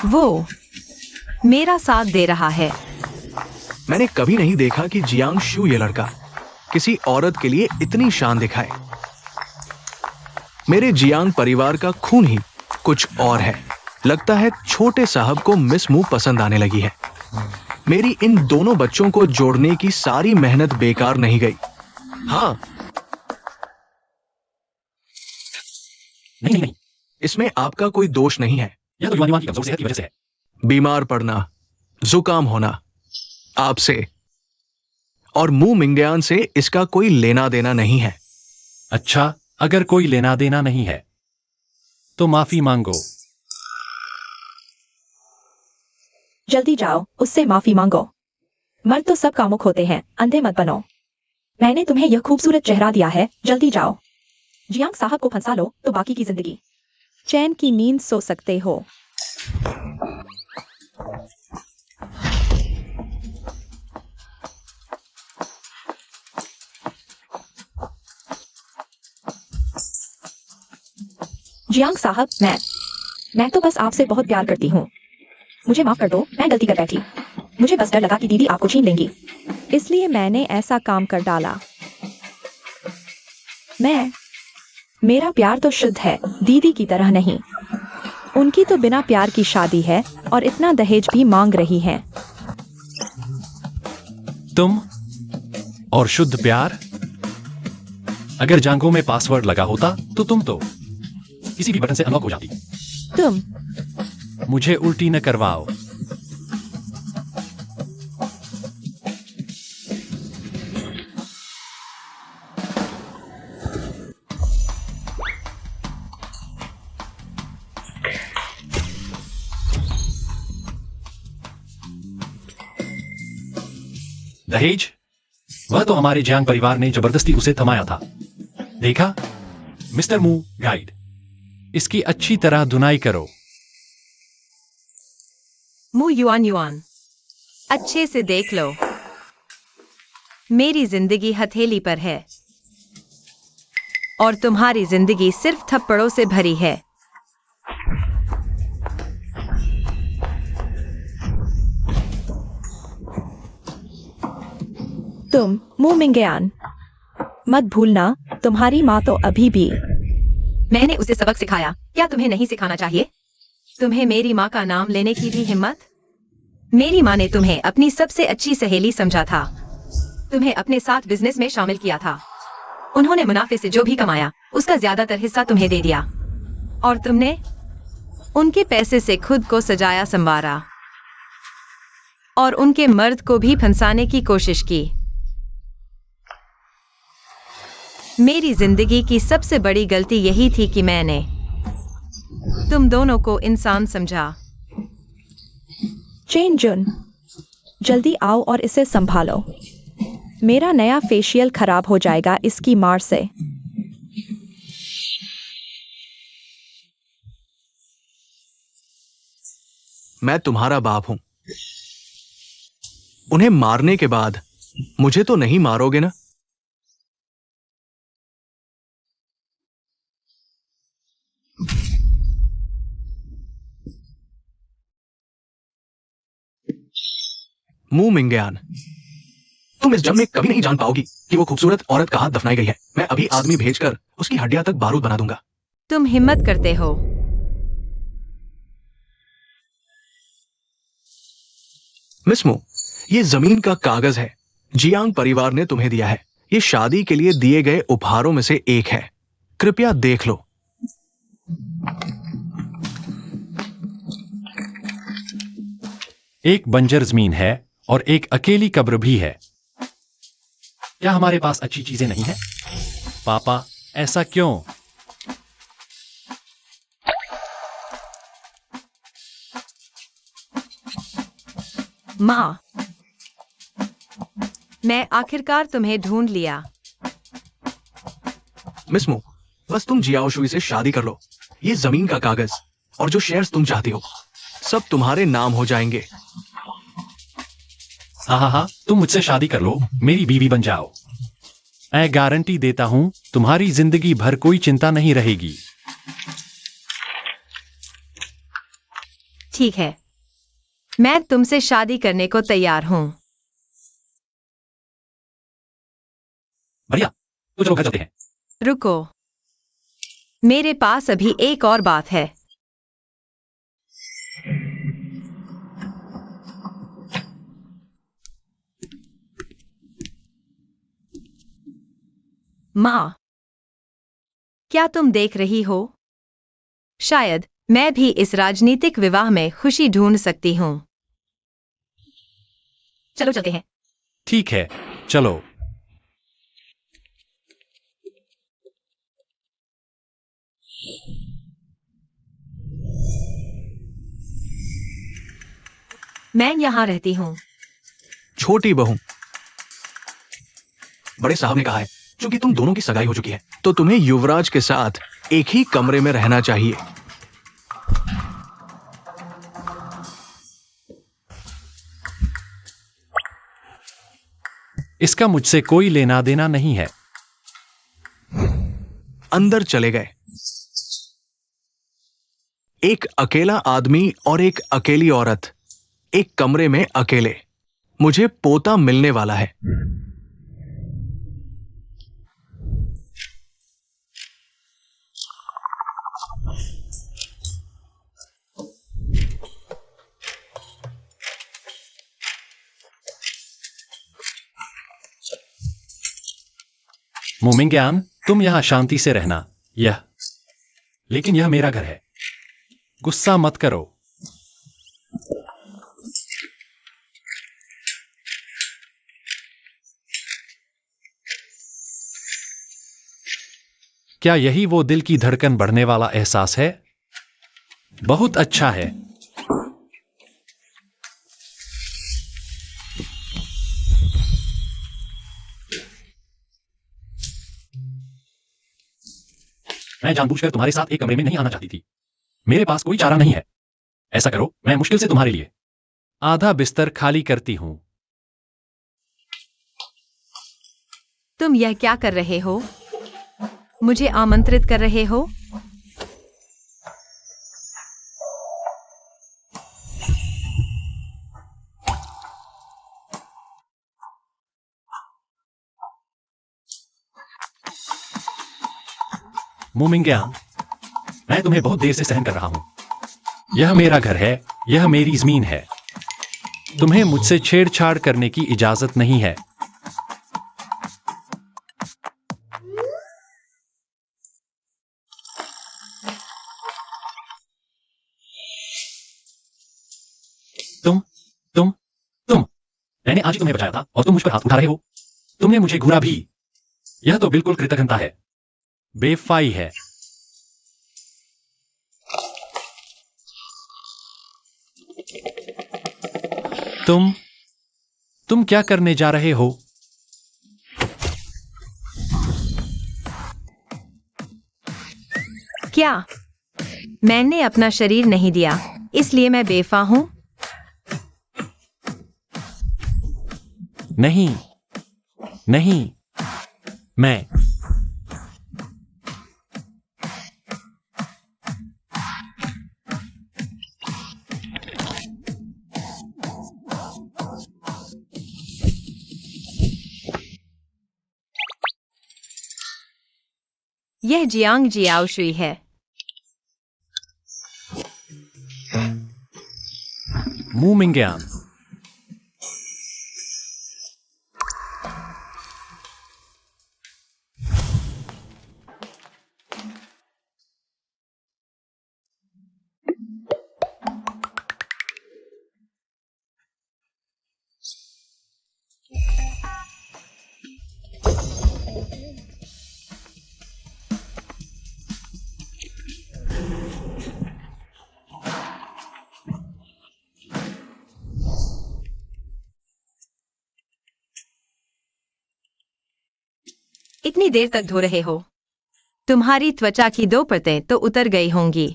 वो मेरा साथ दे रहा है। मैंने कभी नहीं देखा कि जियांग शू ये लड़का किसी औरत के लिए इतनी शान दिखाए। मेरे जियांग परिवार का खून ही कुछ और है। लगता है छोटे साहब को मिस मू पसंद आने लगी है। मेरी इन दोनों बच्चों को जोड़ने की सारी मेहनत बेकार नहीं गई। हाँ, नहीं, इसमें आपका कोई दोष नहीं है। यह तो युवा की कमजोर सेहत की वजह से है। बीमार पड़ना, जुकाम होना आपसे और मू मिंग्यान से इसका कोई लेना देना नहीं है। अच्छा, अगर कोई लेना देना नहीं है तो माफी मांगो। जल्दी जाओ, उससे माफी मांगो। मर्द तो सब कामुक होते हैं, अंधे मत बनो। मैंने तुम्हें यह खूबसूरत चेहरा दिया है, जल्दी जाओ। जियांग साहब को फंसा लो तो बाकी की जिंदगी चैन की नींद सो सकते हो। जियांग साहब, मैं तो बस आपसे बहुत प्यार करती हूँ। मुझे माफ कर दो, मैं गलती कर बैठी। मुझे बस डर लगा कि दीदी आपको छीन लेंगी, इसलिए मैंने ऐसा काम कर डाला। मेरा प्यार तो शुद्ध है, दीदी की तरह नहीं। उनकी तो बिना प्यार की शादी है और इतना दहेज भी मांग रही हैं। तुम और शुद्ध प्यार। अगर जांघों में पासवर्ड लगा होता तो तुम तो किसी भी बटन से अनलॉक हो जाती। तुम मुझे उल्टी न करवाओ। दहेज, वह तो हमारे जियांग परिवार ने जबरदस्ती उसे थमाया था। देखा मिस्टर मू गाइड, इसकी अच्छी तरह धुनाई करो। मु युआन युआन, अच्छे से देख लो। मेरी जिंदगी हथेली पर है और तुम्हारी जिंदगी सिर्फ थप्पड़ों से भरी है। तुम मु मिंगयान, मत भूलना तुम्हारी माँ तो अभी भी। मैंने उसे सबक सिखाया, क्या तुम्हें नहीं सिखाना चाहिए? तुम्हें मेरी माँ का नाम लेने की भी हिम्मत? मेरी माँ ने तुम्हें अपनी सबसे अच्छी सहेली समझा था, तुम्हें अपने साथ बिजनेस में शामिल किया था। उन्होंने मुनाफे से जो भी कमाया उसका ज्यादातर हिस्सा तुम्हें दे दिया और तुमने उनके पैसे से खुद को सजाया संवारा और उनके मर्द को भी फंसाने की कोशिश की। मेरी जिंदगी की सबसे बड़ी गलती यही थी कि मैंने तुम दोनों को इंसान समझा। चेन जुन, जल्दी आओ और इसे संभालो। मेरा नया फेशियल खराब हो जाएगा इसकी मार से। मैं तुम्हारा बाप हूं। उन्हें मारने के बाद मुझे तो नहीं मारोगे ना? मु मिंगयान, तुम इस जंग में कभी नहीं जान पाओगी कि वो खूबसूरत औरत कहां दफनाई गई है। मैं अभी आदमी भेजकर उसकी हड्डियां तक बारूद बना दूंगा। तुम हिम्मत करते हो? मिस मु, ये जमीन का कागज है, जियांग परिवार ने तुम्हें दिया है। ये शादी के लिए दिए गए उपहारों में से एक है। कृपया देख लो। एक बंजर जमीन है और एक अकेली कब्र भी है। क्या हमारे पास अच्छी चीजें नहीं हैं? पापा, ऐसा क्यों? माँ, मैं आखिरकार तुम्हें ढूंढ लिया। मिस मु, बस तुम जियाओशुई से शादी कर लो। ये जमीन का कागज और जो शेयर्स तुम चाहती हो सब तुम्हारे नाम हो जाएंगे। हाँ, तुम मुझसे शादी कर लो, मेरी बीवी बन जाओ। मैं गारंटी देता हूं तुम्हारी जिंदगी भर कोई चिंता नहीं रहेगी। ठीक है, मैं तुमसे शादी करने को तैयार हूं। बढ़िया, तो चलो घर चलते हैं। रुको, मेरे पास अभी एक और बात है। माँ, क्या तुम देख रही हो? शायद मैं भी इस राजनीतिक विवाह में खुशी ढूंढ सकती हूँ। चलो चलते हैं। ठीक है, चलो। मैं यहाँ रहती हूँ। छोटी बहू, बड़े साहब ने कहा है क्योंकि तुम दोनों की सगाई हो चुकी है तो तुम्हें युवराज के साथ एक ही कमरे में रहना चाहिए। इसका मुझसे कोई लेना देना नहीं है। अंदर चले गए। एक अकेला आदमी और एक अकेली औरत एक कमरे में अकेले। मुझे पोता मिलने वाला है। मोमिंग्यान, तुम यहां शांति से रहना। लेकिन यह मेरा घर है। गुस्सा मत करो। क्या यही वो दिल की धड़कन बढ़ने वाला एहसास है? बहुत अच्छा है। मैं जानबूझकर तुम्हारे साथ एक कमरे में नहीं आना चाहती थी। मेरे पास कोई चारा नहीं है। ऐसा करो, मैं मुश्किल से तुम्हारे लिए आधा बिस्तर खाली करती हूं। तुम यह क्या कर रहे हो? मुझे आमंत्रित कर रहे हो? मोमिंग्यान, मैं तुम्हें बहुत देर से सहन कर रहा हूं। यह मेरा घर है, यह मेरी जमीन है। तुम्हें मुझसे छेड़छाड़ करने की इजाजत नहीं है। तुम मैंने आज ही तुम्हें बचाया था और तुम मुझ पर हाथ उठा रहे हो। तुमने मुझे घूरा भी। यह तो बिल्कुल कृतघ्नता है, बेवफाई है। तुम क्या करने जा रहे हो? क्या? मैंने अपना शरीर नहीं दिया, इसलिए मैं बेवफा हूं? नहीं, मैं यह जियांग जियाओशुई है। मोमिंग्यान, इतनी देर तक धो रहे हो? तुम्हारी त्वचा की 2 परतें तो उतर गई होंगी।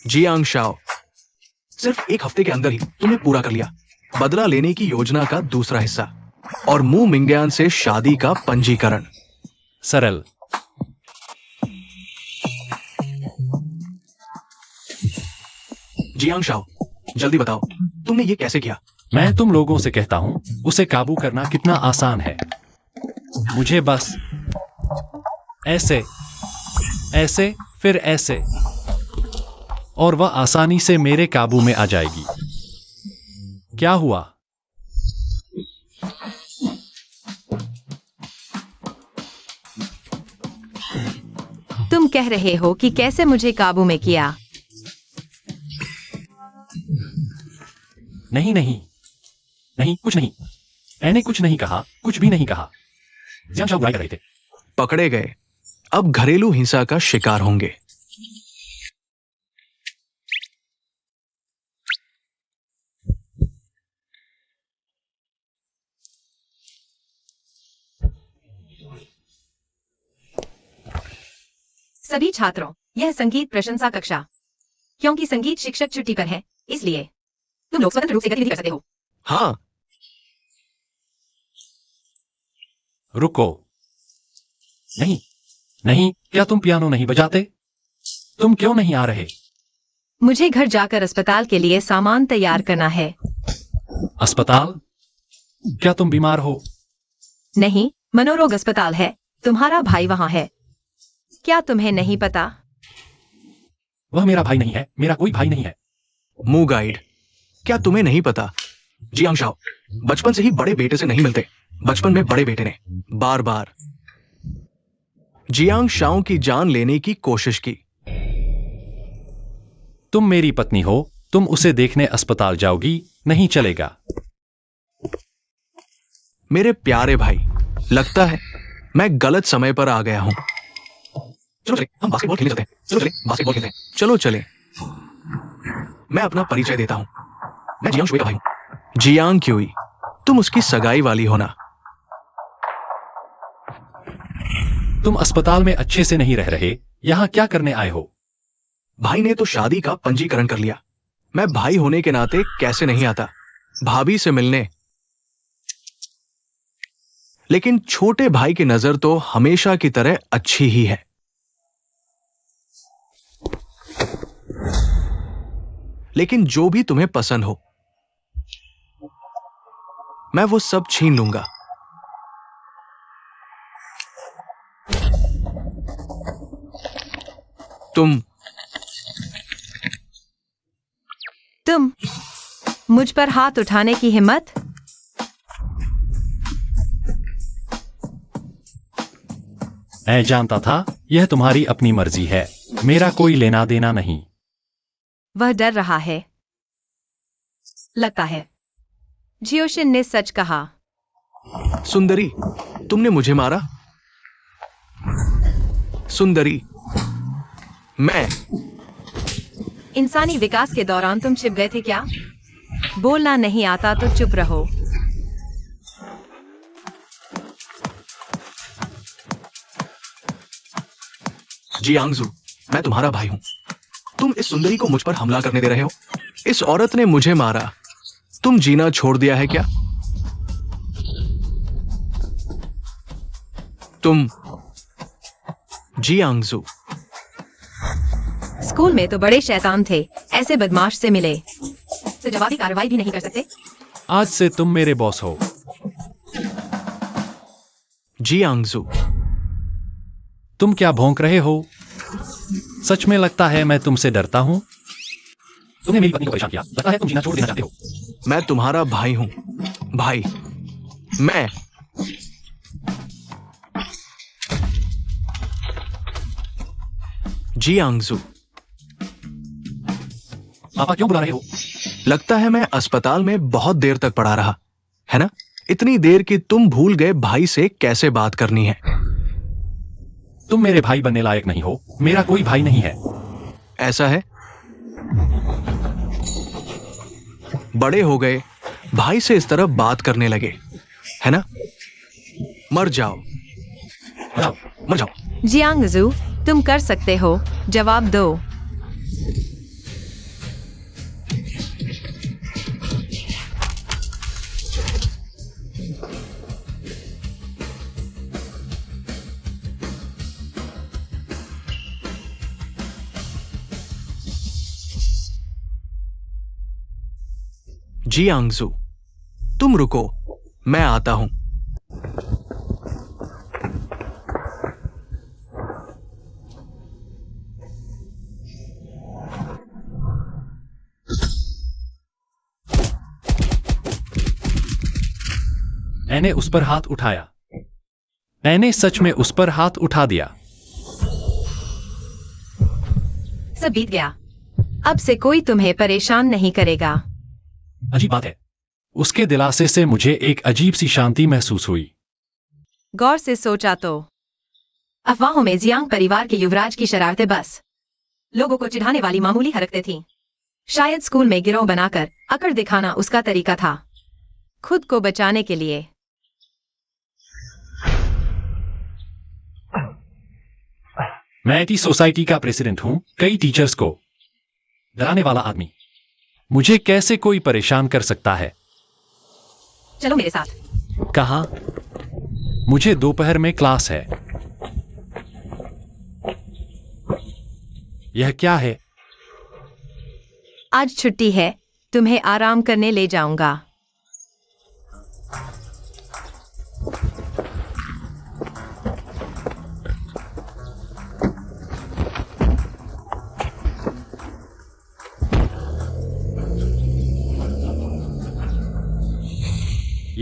जियांग शाओ, सिर्फ 1 हफ्ते के अंदर ही तुमने पूरा कर लिया बदला लेने की योजना का दूसरा हिस्सा और मू मिंग्यान से शादी का पंजीकरण। सरल। जियांग शाओ, जल्दी बताओ, तुमने ये कैसे किया? मैं तुम लोगों से कहता हूं, उसे काबू करना कितना आसान है। मुझे बस ऐसे फिर ऐसे, और वह आसानी से मेरे काबू में आ जाएगी। क्या हुआ? तुम कह रहे हो कि कैसे मुझे काबू में किया? नहीं, कुछ नहीं। मैंने कुछ नहीं कहा, कुछ भी नहीं कहा। जियांग शाओ बुराई कर रहे थे। पकड़े गए, अब घरेलू हिंसा का शिकार होंगे। सभी छात्रों, यह संगीत प्रशंसा कक्षा। क्योंकि संगीत शिक्षक छुट्टी पर है, इसलिए तुम लोग स्वतंत्र रूप से गतिविधि कर सकते हो। हाँ, रुको। नहीं, क्या तुम पियानो नहीं बजाते? तुम क्यों नहीं आ रहे? मुझे घर जाकर अस्पताल के लिए सामान तैयार करना है। अस्पताल? क्या तुम बीमार हो? नहीं, मनोरोग अस्पताल है। तुम्हारा भाई वहाँ है। क्या तुम्हें नहीं पता? वह मेरा भाई नहीं है, मेरा कोई भाई नहीं है। मुंह गाइड, क्या तुम्हें नहीं पता? जियांग शाओ बचपन से ही बड़े बेटे से नहीं मिलते। बचपन में बड़े बेटे ने बार बार जियांग शाओ की जान लेने की कोशिश की। तुम मेरी पत्नी हो, तुम उसे देखने अस्पताल जाओगी? नहीं चलेगा। मेरे प्यारे भाई, लगता है मैं गलत समय पर आ गया हूं। चलो चले, हम बास्केटबॉल खेलने चलते हैं। चलो चले, बास्केटबॉल खेलते हैं। चलो चले। मैं अपना परिचय देता हूं। मैं जियांग शुई का भाई हूं। जियांग क्यूई, तुम उसकी सगाई वाली हो ना? तुम अस्पताल में अच्छे से नहीं रह रहे, यहाँ क्या करने आए हो? भाई ने तो शादी का पंजीकरण कर लिया। मैं भाई होने के नाते कैसे नहीं आता भाभी से मिलने। लेकिन छोटे भाई की नजर तो हमेशा की तरह अच्छी ही है। लेकिन जो भी तुम्हें पसंद हो, मैं वो सब छीन लूंगा। तुम मुझ पर हाथ उठाने की हिम्मत? मैं जानता था यह तुम्हारी अपनी मर्जी है, मेरा कोई लेना देना नहीं। वह डर रहा है। लगता है जियोशिन ने सच कहा। सुंदरी, तुमने मुझे मारा? सुंदरी, मैं इंसानी विकास के दौरान तुम छिप गए थे क्या? बोलना नहीं आता तो चुप रहो। जियांगजू, मैं तुम्हारा भाई हूं। तुम इस सुंदरी को मुझ पर हमला करने दे रहे हो। इस औरत ने मुझे मारा। तुम जीना छोड़ दिया है क्या? तुम जियांगजू, स्कूल में तो बड़े शैतान थे, ऐसे बदमाश से मिले तो जवाबी कार्रवाई भी नहीं कर सकते। आज से तुम मेरे बॉस हो। जियांगजू, तुम क्या भौंक रहे हो? सच में लगता है मैं तुमसे डरता हूं? तुमने मेरी पत्नी को परेशान किया, लगता है तुम जीना छोड़ देना चाहते हो। मैं तुम्हारा भाई हूं। भाई, मैं जियांगजू। पापा क्यों बुला रहे हो? लगता है मैं अस्पताल में बहुत देर तक पड़ा रहा, है ना? इतनी देर कि तुम भूल गए भाई से कैसे बात करनी है। तुम मेरे भाई बनने लायक नहीं हो, मेरा कोई भाई नहीं है। ऐसा है? बड़े हो गए, भाई से इस तरह बात करने लगे, है ना? मर जाओ, मर जाओ। जियांगजू, तुम कर सकते हो, जवाब दो। जियांगजू, तुम रुको, मैं आता हूं। मैंने उस पर हाथ उठाया। मैंने सच में उस पर हाथ उठा दिया। सब बीत गया। अब से कोई तुम्हें परेशान नहीं करेगा। अजीब बात है, उसके दिलासे से मुझे एक अजीब सी शांति महसूस हुई। गौर से सोचा तो अफवाहों में जियांग परिवार के युवराज की शरारतें बस लोगों को चिढ़ाने वाली मामूली हरकतें थीं। शायद स्कूल में गिरोह बनाकर अकड़ दिखाना उसका तरीका था, खुद को बचाने के लिए। मैं टी सोसाइटी का प्रेसिडेंट हूं, कई टीचर्स को डराने वाला आदमी। मुझे कैसे कोई परेशान कर सकता है? चलो मेरे साथ। कहाँ? मुझे दोपहर में क्लास है। यह क्या है? आज छुट्टी है, तुम्हें आराम करने ले जाऊंगा।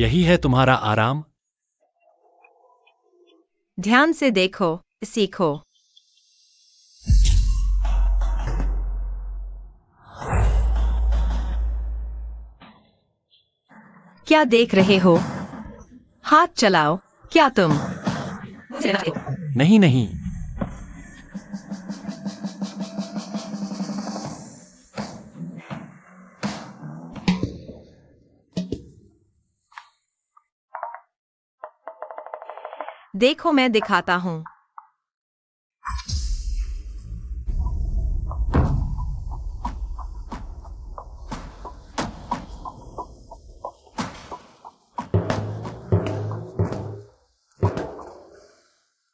यही है तुम्हारा आराम? ध्यान से देखो, सीखो। क्या देख रहे हो? हाथ चलाओ। क्या तुम नहीं नहीं। देखो, मैं दिखाता हूं।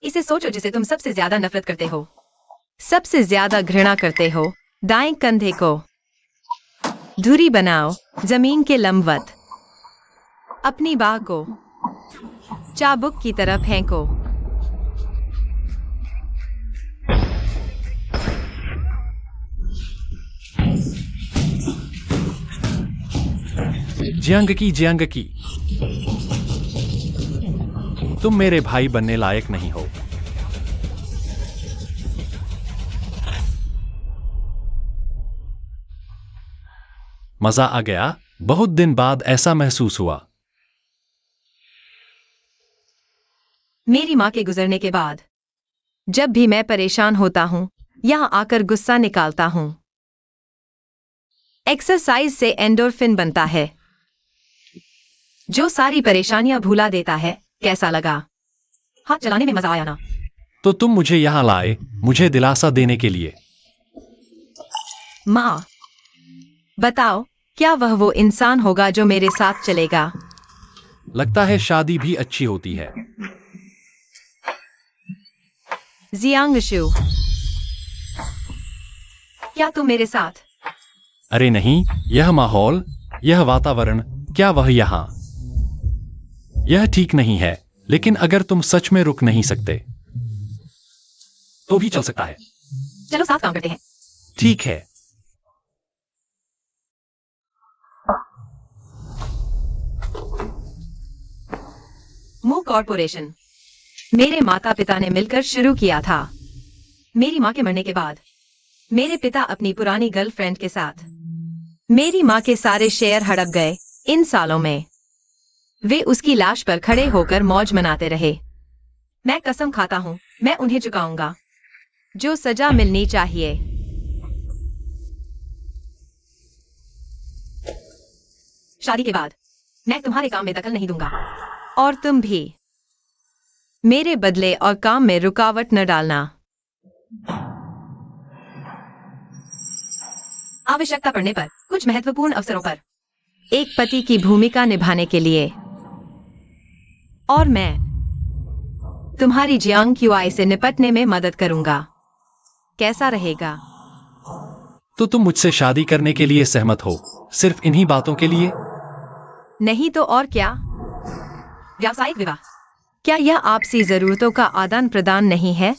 इसे सोचो जिसे तुम सबसे ज्यादा नफरत करते हो, सबसे ज्यादा घृणा करते हो। दाएं कंधे को धुरी बनाओ, जमीन के लंबवत। अपनी बाह को चाबुक की तरह फेंको। जियांगकी, तुम मेरे भाई बनने लायक नहीं हो। मजा आ गया। बहुत दिन बाद ऐसा महसूस हुआ। मेरी माँ के गुजरने के बाद जब भी मैं परेशान होता हूँ, यहाँ आकर गुस्सा निकालता हूँ। एक्सरसाइज से एंडोर्फिन बनता है, जो सारी परेशानियां भुला देता है। कैसा लगा? हाथ चलाने में मजा आया ना? तो तुम मुझे यहां लाए, मुझे दिलासा देने के लिए। माँ, बताओ, क्या वह वो इंसान होगा जो मेरे साथ चलेगा? लगता है शादी भी अच्छी होती है। जियांगशु, क्या तुम मेरे साथ? अरे नहीं, यह माहौल, यह वातावरण, क्या वह यहां? यह ठीक नहीं है। लेकिन अगर तुम सच में रुक नहीं सकते तो भी चल सकता है। चलो साथ काम करते हैं। ठीक है। मू कॉर्पोरेशन मेरे माता पिता ने मिलकर शुरू किया था। मेरी माँ के मरने के बाद मेरे पिता अपनी पुरानी गर्लफ्रेंड के साथ मेरी माँ के सारे शेयर हड़प गए। इन सालों में वे उसकी लाश पर खड़े होकर मौज मनाते रहे। मैं कसम खाता हूँ, मैं उन्हें चुकाऊंगा जो सजा मिलनी चाहिए। शादी के बाद मैं तुम्हारे काम में दखल नहीं दूंगा, और तुम भी मेरे बदले और काम में रुकावट न डालना। आवश्यकता पड़ने पर कुछ महत्वपूर्ण अवसरों पर एक पति की भूमिका निभाने के लिए, और मैं तुम्हारी जियांग क्यूआई से निपटने में मदद करूंगा। कैसा रहेगा? तो तुम मुझसे शादी करने के लिए सहमत हो, सिर्फ इन्हीं बातों के लिए? नहीं तो और क्या? व्यावसायिक विवाह, क्या यह आपसी जरूरतों का आदान प्रदान नहीं है?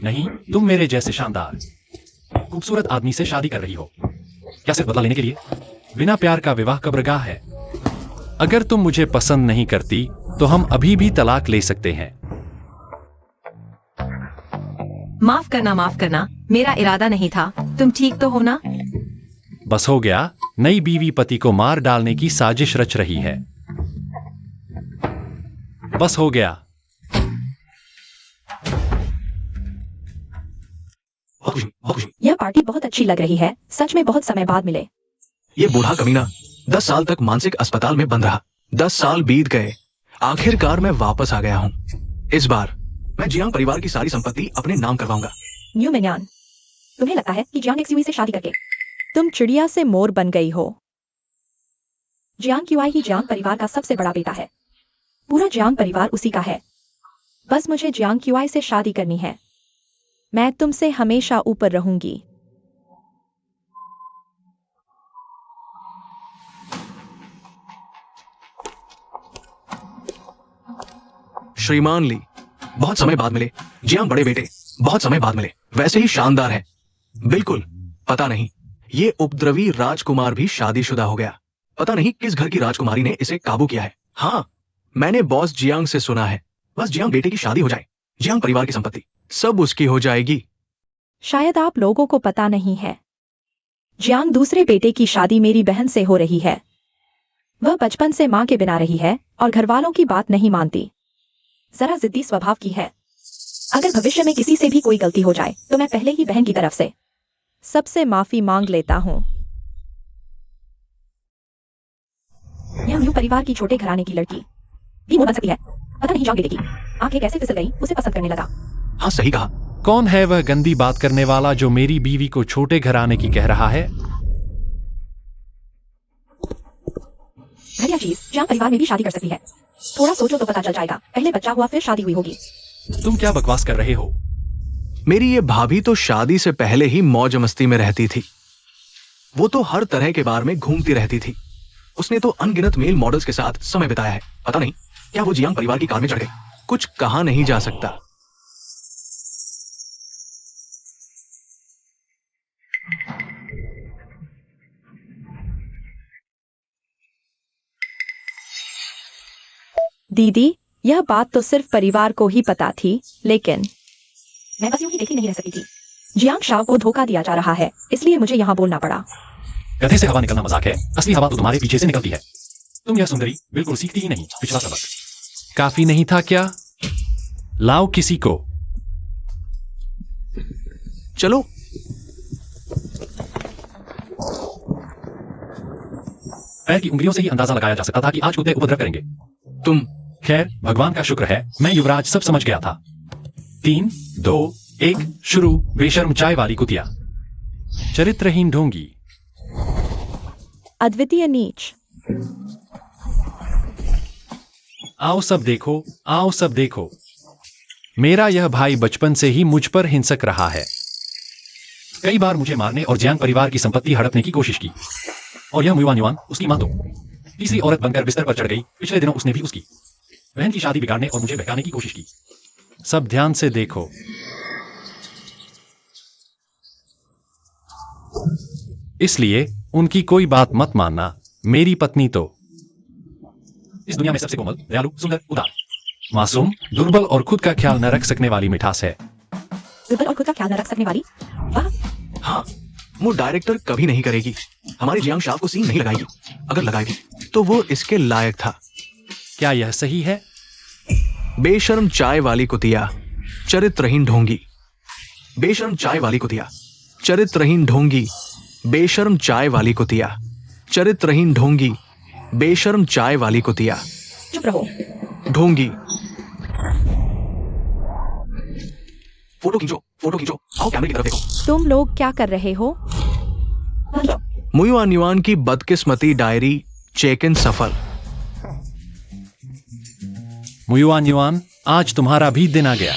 नहीं, तुम मेरे जैसे शानदार खूबसूरत आदमी से शादी कर रही हो। क्या सिर्फ बदला लेने के लिए? बिना प्यार का विवाह कब्रगाह है। अगर तुम मुझे पसंद नहीं करती तो हम अभी भी तलाक ले सकते हैं। माफ करना, मेरा इरादा नहीं था। तुम ठीक तो हो ना? बस हो गया। नई बीवी पति को मार डालने की साजिश रच रही है। बस हो गया। बहुत खुशी। यह पार्टी बहुत अच्छी लग रही है। सच में बहुत समय बाद मिले। ये बूढ़ा कमीना 10 साल तक मानसिक अस्पताल में बंद रहा। 10 साल बीत गए, आखिरकार मैं वापस आ गया हूँ। इस बार मैं जियांग परिवार की सारी संपत्ति अपने नाम करवाऊंगा। न्यू मिन्यान, तुम्हें लगता है कि जियांग एक्सयूई से शादी करके तुम चिड़िया से मोर बन गई हो? जियांग क्यूआई ही जियांग परिवार का सबसे बड़ा बेटा है। पूरा जियांग परिवार उसी का है। बस मुझे जियांग क्यूआई से शादी करनी है। मैं तुमसे हमेशा ऊपर रहूंगी। श्रीमान ली, बहुत समय बाद मिले। जियांग बड़े बेटे, बहुत समय बाद मिले। वैसे ही शानदार है। बिल्कुल पता नहीं। ये उपद्रवी राजकुमार भी शादीशुदा हो गया। पता नहीं किस घर की राजकुमारी ने इसे काबू किया है। हाँ, मैंने बॉस जियांग से सुना है, बस जियांग बेटे की शादी हो जाए, जियांग परिवार की संपत्ति सब उसकी हो जाएगी। शायद आप लोगों को पता नहीं है, जियांग दूसरे बेटे की शादी मेरी बहन से हो रही है। वह बचपन से मां के बिना रही है और घर वालों की बात नहीं मानती, जरा जिद्दी स्वभाव की है। अगर भविष्य में किसी से भी कोई गलती हो जाए तो मैं पहले ही बहन की तरफ से सबसे माफी मांग लेता हूँ। यह म्यू परिवार की छोटे घराने की लड़की भी बन सकती है। पता नहीं जाओ बेटे की आंखें कैसे फिसल गई, उसे पसंद करने लगा। हाँ सही कहा। कौन है वह गंदी बात करने वाला जो मेरी बीवी को छोटे घराने की कह रहा है? घटिया चीज, जियांग परिवार में भी शादी कर सकती है। थोड़ा सोचो तो पता चल जाएगा, पहले बच्चा हुआ फिर शादी हुई होगी। तुम क्या बकवास कर रहे हो? मेरी ये भाभी तो शादी से पहले ही मौज मस्ती में रहती थी। वो तो हर तरह के बार में घूमती रहती थी। उसने तो अनगिनत मेल मॉडल्स के साथ समय बिताया है। पता नहीं क्या वो जियांग परिवार की कार में चढ़ गई। कुछ कहा नहीं जा सकता। दीदी, यह बात तो सिर्फ परिवार को ही पता थी, लेकिन मैं बस यूं ही देखी नहीं रह सकी थी। जियांग शाओ को धोखा दिया जा रहा है, इसलिए मुझे यहाँ बोलना पड़ा। गधे से हवा निकलना मजाक है, असली हवा तो तुम्हारे पीछे से निकलती है। तुम यह सुंदरी बिल्कुल सीखती ही नहीं। पिछला सबक काफी नहीं था क्या? लाओ किसी को। चलो। पैर की उंगलियों से ही अंदाजा लगाया जा सकता था कि आज कुत्ते उपद्रव करेंगे। तुम खैर, भगवान का शुक्र है मैं युवराज सब समझ गया था। 3, 2, 1 शुरू। बेशर्म चाय वाली कुतिया, चरित्रहीन ढोंगी, अद्वितीय नीच। आओ सब देखो, आओ सब देखो। मेरा यह भाई बचपन से ही मुझ पर हिंसक रहा है। कई बार मुझे मारने और जियांग परिवार की संपत्ति हड़पने की कोशिश की। और यह मुयुआन युआन, उसकी मां तो तीसरी औरत बनकर बिस्तर पर चढ़ गई। पिछले दिनों उसने भी उसकी बहन की शादी बिगाड़ने और मुझे बहकाने की कोशिश की। सब ध्यान से देखो। इसलिए उनकी कोई बात मत मानना। मेरी पत्नी तो इस दुनिया में सबसे कोमल, दयालु, सुंदर, उदार, मासूम, दुर्बल और खुद का ख्याल न रख सकने वाली मिठास है। दुर्बल और खुद का ख्याल न रख सकने वाली? वाह। हाँ, वो डायरेक्टर कभी नहीं करेगी। हमारे जियांग शाव को सीन नहीं लगाएगी। अगर लगाएगी तो वो इसके लायक था। क्या यह सही है? बेशर्म चाय वाली कुतिया, चरित्रहीन ढोंगी। बेशर्म चाय वाली कुतिया, चरित्रहीन ढोंगी। बेशर्म चाय वाली कुतिया, चरित्रहीन ढोंगी। बेशर्म चाय वाली कुतिया। चुप रहो। ढोंगी। फोटो खींचो, फोटो खींचो। आओ कैमरे की तरफ देखो। तुम लोग क्या कर रहे हो? मुयुआन युआन की बदकिस्मती डायरी चेक इन सफल। मुयुआन युआन, आज तुम्हारा भी दिन आ गया।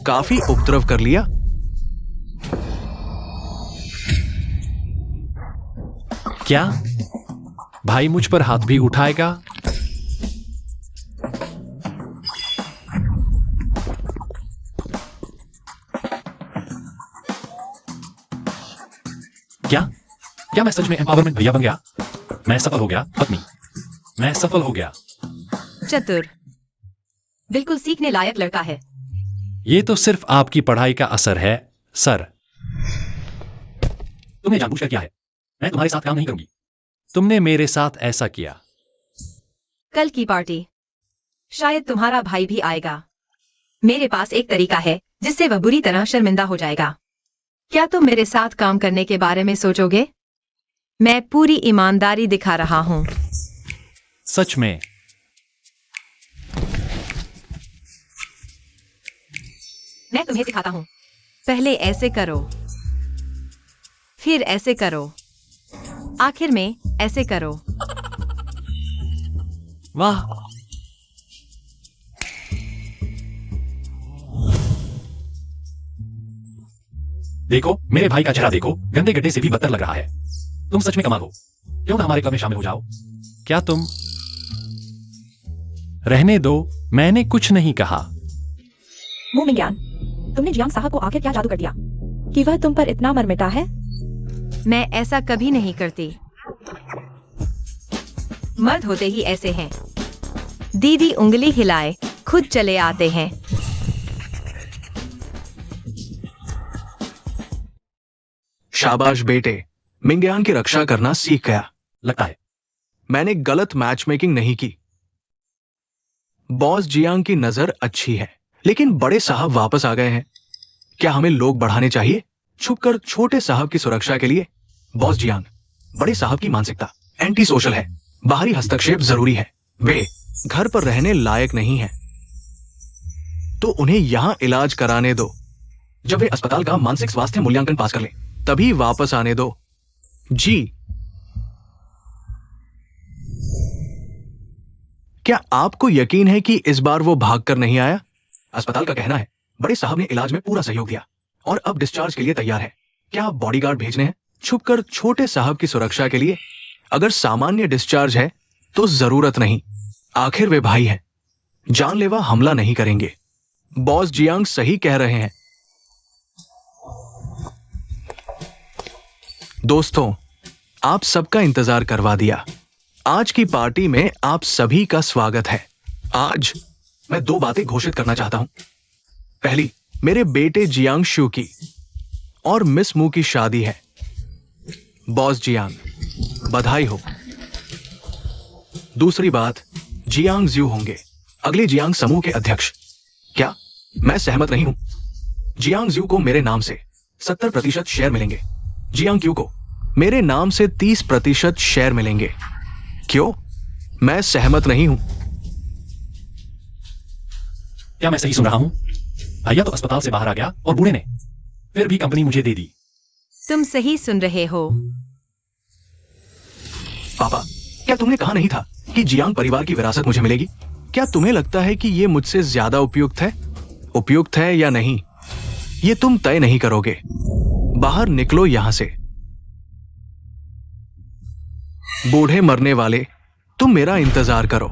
काफी उपद्रव कर लिया। क्या भाई मुझ पर हाथ भी उठाएगा? क्या मैं सच में एम्पावरमेंट भैया बन गया? मैं सफल हो गया पत्नी, मैं सफल हो गया। चतुर, बिल्कुल सीखने लायक लड़का है। ये तो सिर्फ आपकी पढ़ाई का असर है सर। तुमने जानबूझकर किया है। मैं तुम्हारे साथ काम नहीं करूंगी। तुमने मेरे साथ ऐसा किया। कल की पार्टी शायद तुम्हारा भाई भी आएगा। मेरे पास एक तरीका है जिससे वह बुरी तरह शर्मिंदा हो जाएगा। क्या तुम मेरे साथ काम करने के बारे में सोचोगे? मैं पूरी ईमानदारी दिखा रहा हूं। सच में? मैं तुम्हें सिखाता हूं। पहले ऐसे करो, फिर ऐसे करो, आखिर में ऐसे करो। वाह, देखो मेरे भाई का चेहरा देखो, गंदे गड्ढे से भी बदतर लग रहा है। तुम सच में कमाल हो। क्यों ना हमारे क्लब में शामिल हो जाओ? क्या तुम? रहने दो, मैंने कुछ नहीं कहा। मुंह में ज्ञान। तुमने जियांग साहब को आखिर क्या जादू कर दिया? कि वह तुम पर इतना मरमिटा है? मैं ऐसा कभी नहीं करती। मर्द होते ही ऐसे हैं। दीदी उंगली हिलाए खुद चले आते हैं। शाबाश बेटे, मिंगयान की रक्षा करना सीख गया। लगता है मैंने गलत मैच मेकिंग नहीं की। बॉस जियांग की नजर अच्छी है, लेकिन बड़े साहब वापस आ गए हैं। क्या हमें लोग बढ़ाने चाहिए छुपकर छोटे साहब की सुरक्षा के लिए? बॉस जियांग, बड़े साहब की मानसिकता एंटी सोशल है। बाहरी हस्तक्षेप जरूरी है। वे घर पर रहने लायक नहीं है, तो उन्हें यहां इलाज कराने दो। जब वे अस्पताल का मानसिक स्वास्थ्य मूल्यांकन पास कर लें, तभी वापस आने दो। जी। क्या आपको यकीन है कि इस बार वो भागकर नहीं आया? अस्पताल का कहना है बड़े साहब ने इलाज में पूरा सहयोग दिया और अब डिस्चार्ज के लिए तैयार है। क्या आप बॉडीगार्ड भेजने हैं छुपकर छोटे साहब की सुरक्षा के लिए? अगर सामान्य डिस्चार्ज है तो जरूरत नहीं। आखिर वे भाई हैं, जानलेवा हमला नहीं करेंगे। बॉस जियांग सही कह रहे हैं। दोस्तों, आप सबका इंतजार करवा दिया। आज की पार्टी में आप सभी का स्वागत है। आज मैं 2 बातें घोषित करना चाहता हूं। पहली, मेरे बेटे जियांग शू की और मिस मू की शादी है। बॉस जियांग, बधाई हो। दूसरी बात, जियांग ज्यू होंगे अगले जियांग समूह के अध्यक्ष। क्या मैं सहमत नहीं हूं? जियांग ज्यू को मेरे नाम से 70% शेयर मिलेंगे। जियांग क्यू को मेरे नाम से 30% शेयर मिलेंगे। क्यों मैं सहमत नहीं हूं? क्या मैं सही सुन रहा हूं? भैया तो अस्पताल से बाहर आ गया और बूढ़े ने फिर भी कंपनी मुझे दे दी। तुम सही सुन रहे हो। पापा, क्या तुमने कहा नहीं था कि जियांग परिवार की विरासत मुझे मिलेगी? क्या तुम्हें लगता है कि यह मुझसे ज्यादा उपयुक्त है? उपयुक्त है या नहीं, यह तुम तय नहीं करोगे। बाहर निकलो यहां से। बूढ़े मरने वाले, तुम मेरा इंतजार करो।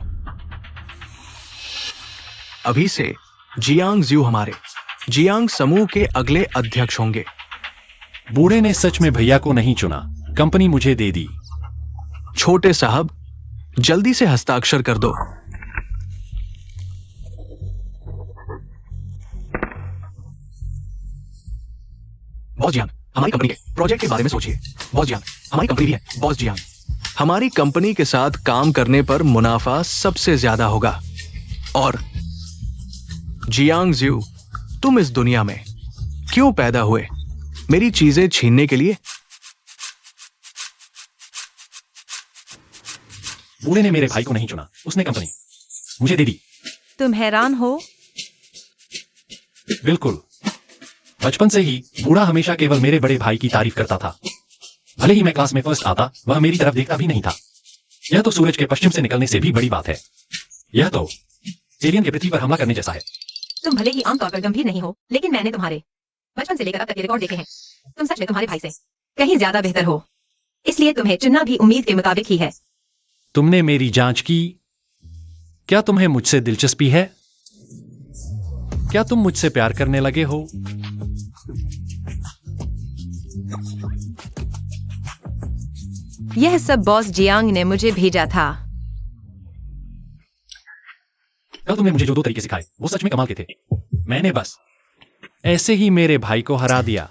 अभी से जियांग ज्यू हमारे जियांग समूह के अगले अध्यक्ष होंगे। बूढ़े ने सच में भैया को नहीं चुना, कंपनी मुझे दे दी। छोटे साहब, जल्दी से हस्ताक्षर कर दो। बॉस जियांग, हमारी कंपनी के प्रोजेक्ट के बारे में सोचिए। बॉस जियांग, हमारी कंपनी भी है। बॉस जियांग, हमारी कंपनी के साथ काम करने पर मुनाफा सबसे ज्यादा होगा। और जियांग ज्यू, तुम इस दुनिया में क्यों पैदा हुए? मेरी चीजें छीनने के लिए? बूढ़े ने मेरे भाई को नहीं चुना, उसने कंपनी मुझे दे दी। तुम हैरान हो? बिल्कुल। बचपन से ही बूढ़ा हमेशा केवल मेरे बड़े भाई की तारीफ करता था। भले ही मैं क्लास में फर्स्ट आता, वह मेरी तरफ देखता भी नहीं था। यह तो सूरज के पश्चिम से निकलने से भी बड़ी बात है। यह तो एलियन के पृथ्वी पर हमला करने जैसा है। तुम भले ही आमतौर पर गंभीर नहीं हो, लेकिन मैंने तुम्हारे बचपन से लेकर अब तक के रिकॉर्ड देखे हैं। तुम सच में तुम्हारे भाई से कहीं ज्यादा बेहतर हो, इसलिए तुम्हें चुनना भी उम्मीद के मुताबिक ही है। तुमने मेरी जांच की? क्या तुम्हें मुझसे दिलचस्पी है? क्या तुम मुझसे प्यार करने लगे हो? यह सब बॉस जियांग ने मुझे भेजा था। कल तुमने मुझे जो 2 तरीके सिखाए वो सच में कमाल के थे। मैंने बस ऐसे ही मेरे भाई को हरा दिया।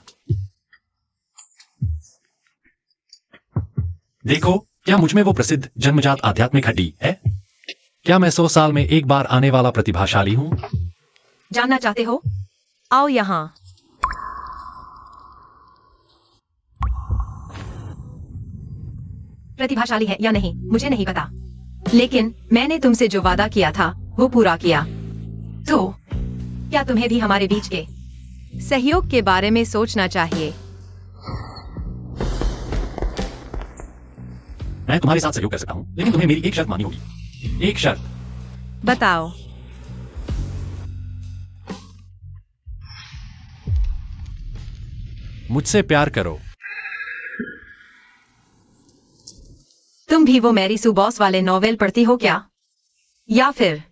देखो, क्या मुझ में वो प्रसिद्ध जन्मजात आध्यात्मिक हड्डी है? क्या मैं 100 साल में एक बार आने वाला प्रतिभाशाली हूं? जानना चाहते हो? आओ यहां। प्रतिभाशाली है या नहीं मुझे नहीं पता, लेकिन मैंने तुमसे जो वादा किया था वो पूरा किया। तो क्या तुम्हें भी हमारे बीच के सहयोग के बारे में सोचना चाहिए? मैं तुम्हारे साथ सहयोग कर सकता हूं, लेकिन तुम्हें मेरी एक शर्त माननी होगी। एक शर्त। बताओ। मुझसे प्यार करो। तुम भी वो मैरी सू बॉस वाले नॉवेल पढ़ती हो क्या? या फिर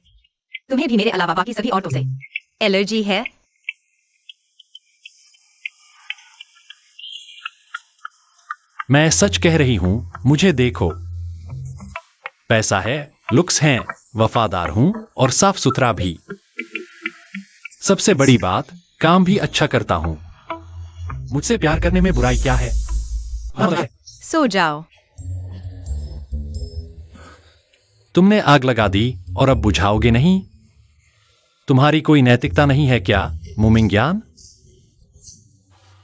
तुम्हें भी मेरे अलावा बाकी सभी औरतों से एलर्जी है? मैं सच कह रही हूं, मुझे देखो। पैसा है, लुक्स हैं, वफादार हूं और साफ सुथरा भी। सबसे बड़ी बात, काम भी अच्छा करता हूं। मुझसे प्यार करने में बुराई क्या है? सो जाओ। तुमने आग लगा दी और अब बुझाओगे नहीं? तुम्हारी कोई नैतिकता नहीं है क्या, मुमिंग्यान?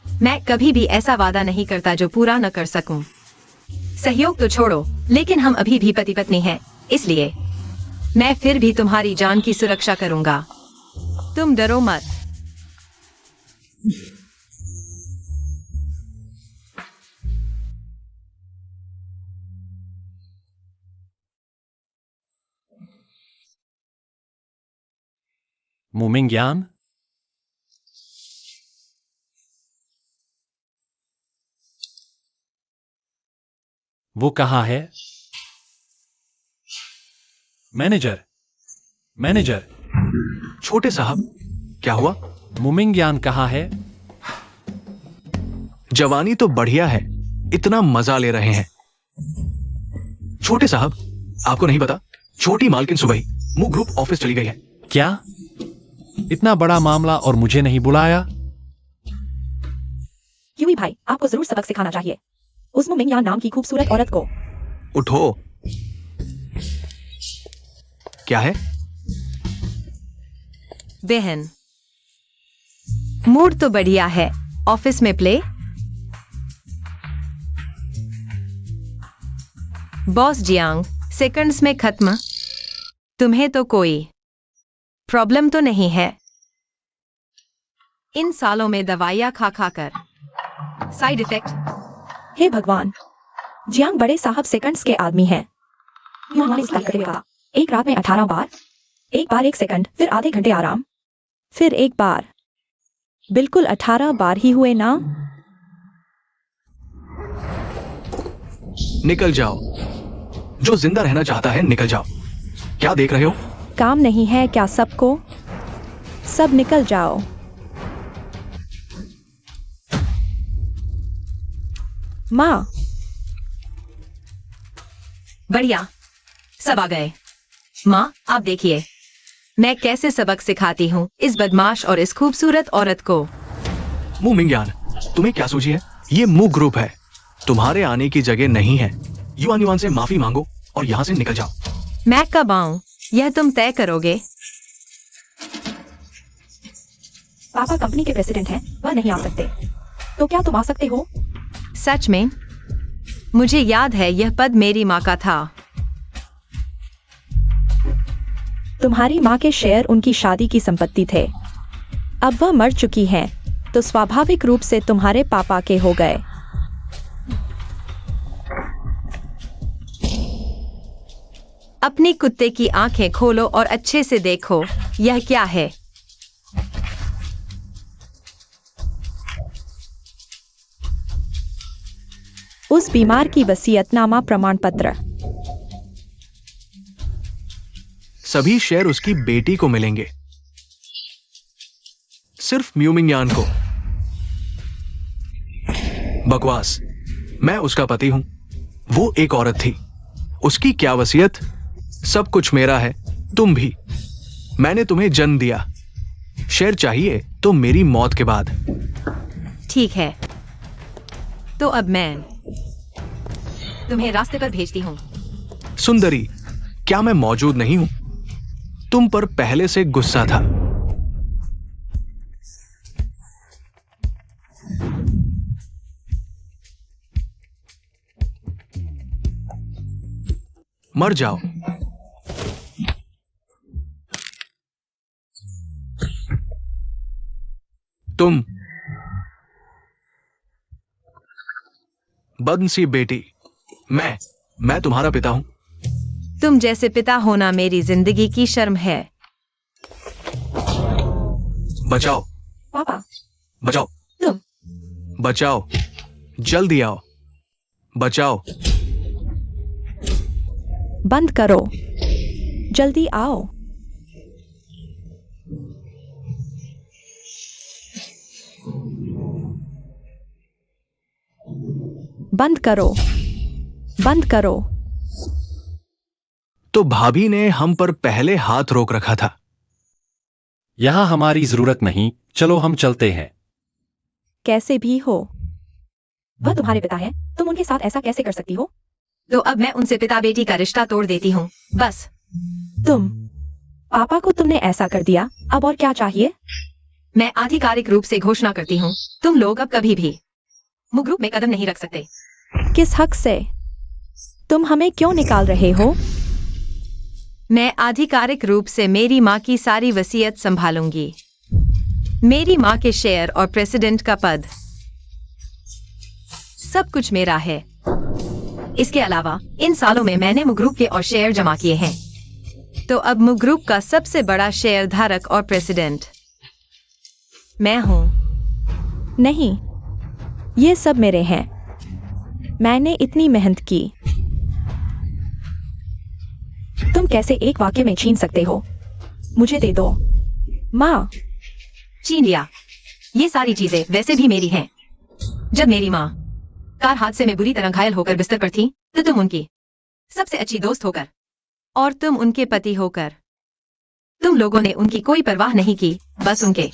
मैं कभी भी ऐसा वादा नहीं करता जो पूरा न कर सकूं। सहयोग तो छोड़ो, लेकिन हम अभी भी पति पत्नी हैं, इसलिए मैं फिर भी तुम्हारी जान की सुरक्षा करूंगा। तुम डरो मत। मुमिंग्यान? वो कहाँ है? मैनेजर, मैनेजर, छोटे साहब, क्या हुआ? मुमिंग्यान कहाँ है? जवानी तो बढ़िया है, इतना मजा ले रहे हैं। छोटे साहब, आपको नहीं पता, छोटी मालकिन सुबह ही मू ग्रुप ऑफिस चली गई है। क्या? इतना बड़ा मामला और मुझे नहीं बुलाया? यूई भाई, आपको जरूर सबक सिखाना चाहिए उस मुमिंग्यान नाम की खूबसूरत औरत को। उठो। क्या है? बहन, मूड तो बढ़िया है। ऑफिस में प्ले? बॉस जियांग, सेकंड्स में खत्म। तुम्हें तो कोई प्रॉब्लम तो नहीं है? इन सालों में दवाइयां खा खा कर साइड इफेक्ट। हे भगवान, जियांग बड़े साहब सेकंड्स के आदमी हैं। उन्होंने इस करते हुए कहा, एक रात में 18 बार, एक बार 1 सेकंड, फिर आधे घंटे आराम, फिर एक बार। बिल्कुल 18 बार ही हुए ना? निकल जाओ। जो जिंदा रहना चाहता है निकल जाओ। क्या देख रहे हो? काम नहीं है क्या सबको? सब निकल जाओ। माँ, बढ़िया, सब आ गए। माँ, आप देखिए मैं कैसे सबक सिखाती हूँ इस बदमाश और इस खूबसूरत औरत को। मू मिंग्यान, तुम्हें क्या सूझी है? ये मू ग्रुप है, तुम्हारे आने की जगह नहीं है। युआन युआन से माफी मांगो और यहाँ से निकल जाओ। मैं कब आऊं, यह तुम तय करोगे। पापा कंपनी के प्रेसिडेंट हैं, वह नहीं आ सकते, तो क्या तुम आ सकते हो? सच में? मुझे याद है यह पद मेरी माँ का था। तुम्हारी माँ के शेयर उनकी शादी की संपत्ति थे। अब वह मर चुकी हैं, तो स्वाभाविक रूप से तुम्हारे पापा के हो गए। अपनी कुत्ते की आंखें खोलो और अच्छे से देखो, यह क्या है? उस बीमार की वसीयतनामा प्रमाण पत्र। सभी शेयर उसकी बेटी को मिलेंगे, सिर्फ म्यूमिंगयान को। बकवास, मैं उसका पति हूं, वो एक औरत थी। उसकी क्या वसीयत? सब कुछ मेरा है, तुम भी। मैंने तुम्हें जन्म दिया, शेयर चाहिए तो मेरी मौत के बाद। ठीक है, तो अब मैं तुम्हें रास्ते पर भेजती हूँ। सुंदरी, क्या मैं मौजूद नहीं हूं? तुम पर पहले से गुस्सा था। मर जाओ। तुम बदनसीब बेटी, मैं तुम्हारा पिता हूं। तुम जैसे पिता होना मेरी जिंदगी की शर्म है। बचाओ, पापा, बचाओ, तुम। बचाओ, जल्दी आओ, बचाओ। बंद करो, जल्दी आओ। बंद करो, बंद करो। तो भाभी ने हम पर पहले हाथ रोक रखा था। यहां हमारी जरूरत नहीं, चलो हम चलते हैं। कैसे भी हो, वह तुम्हारे पिता है, तुम उनके साथ ऐसा कैसे कर सकती हो? तो अब मैं उनसे पिता बेटी का रिश्ता तोड़ देती हूँ, बस। तुम, पापा को तुमने ऐसा कर दिया, अब और क्या चाहिए? मैं आधिकारिक रूप से घोषणा करती हूँ, तुम लोग अब कभी भी मु ग्रुप में कदम नहीं रख सकते। किस हक से? तुम हमें क्यों निकाल रहे हो? मैं आधिकारिक रूप से मेरी माँ की सारी वसीयत संभालूंगी। मेरी माँ के शेयर और प्रेसिडेंट का पद, सब कुछ मेरा है। इसके अलावा इन सालों में मैंने मु ग्रुप के और शेयर जमा किए हैं। तो अब मु ग्रुप का सबसे बड़ा शेयर धारक और प्रेसिडेंट मैं हूँ। नहीं, ये सब मेरे हैं। मैंने इतनी मेहनत की। तुम कैसे एक वाक्य में छीन सकते हो? मुझे दे दो। माँ, छीन लिया। ये सारी चीजें वैसे भी मेरी हैं। जब मेरी माँ कार हादसे में बुरी तरह घायल होकर बिस्तर पर थी, तो तुम उनकी सबसे अच्छी दोस्त होकर और तुम उनके पति होकर, तुम लोगों ने उनकी कोई परवाह नहीं की, बस उनके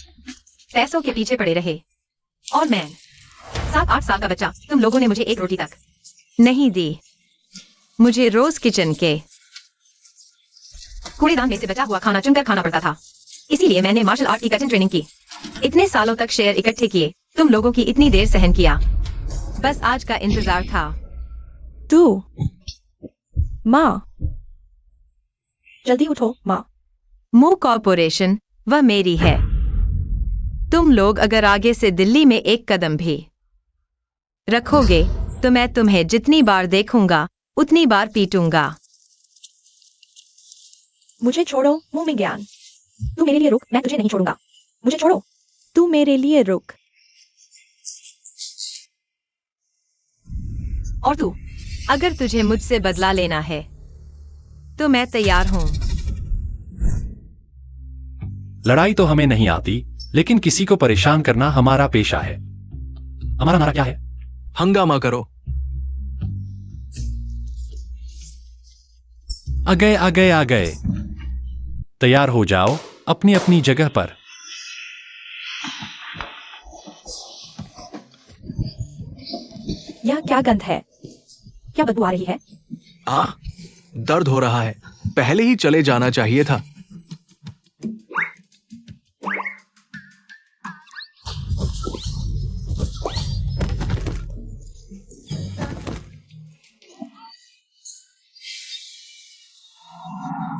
पैसों के पीछे पड़े रहे। और मैं 7-8 साल का बच्चा, तुम लोगों ने मुझे एक रोटी तक नहीं दी। मुझे रोज किचन के कूड़ेदान में से बचा हुआ खाना चुनकर खाना पड़ता था। इसीलिए मैंने मार्शल आर्ट की कठिन ट्रेनिंग की। इतने सालों तक शेयर इकट्ठे किए, तुम लोगों की इतनी देर सहन किया, बस आज का इंतजार था। तू, माँ, जल्दी उठो माँ। मु कॉर्पोरेशन वह मेरी है। तुम लोग अगर आगे से दिल्ली में एक कदम भी रखोगे, तो मैं तुम्हें जितनी बार देखूंगा उतनी बार पीटूंगा। मुझे छोड़ो, मुंह में ज्ञान। तू मेरे लिए रुक, मैं तुझे नहीं छोड़ूंगा। मुझे छोड़ो। तू मेरे लिए रुक। और तू, अगर तुझे मुझसे बदला लेना है तो मैं तैयार हूं। लड़ाई तो हमें नहीं आती, लेकिन किसी को परेशान करना हमारा पेशा है। हमारा नारा क्या है? हंगामा करो। आ गए आ गए आ गए। तैयार हो जाओ अपनी अपनी जगह पर। यह क्या गंध है? क्या बदबू आ रही है? दर्द हो रहा है। पहले ही चले जाना चाहिए था।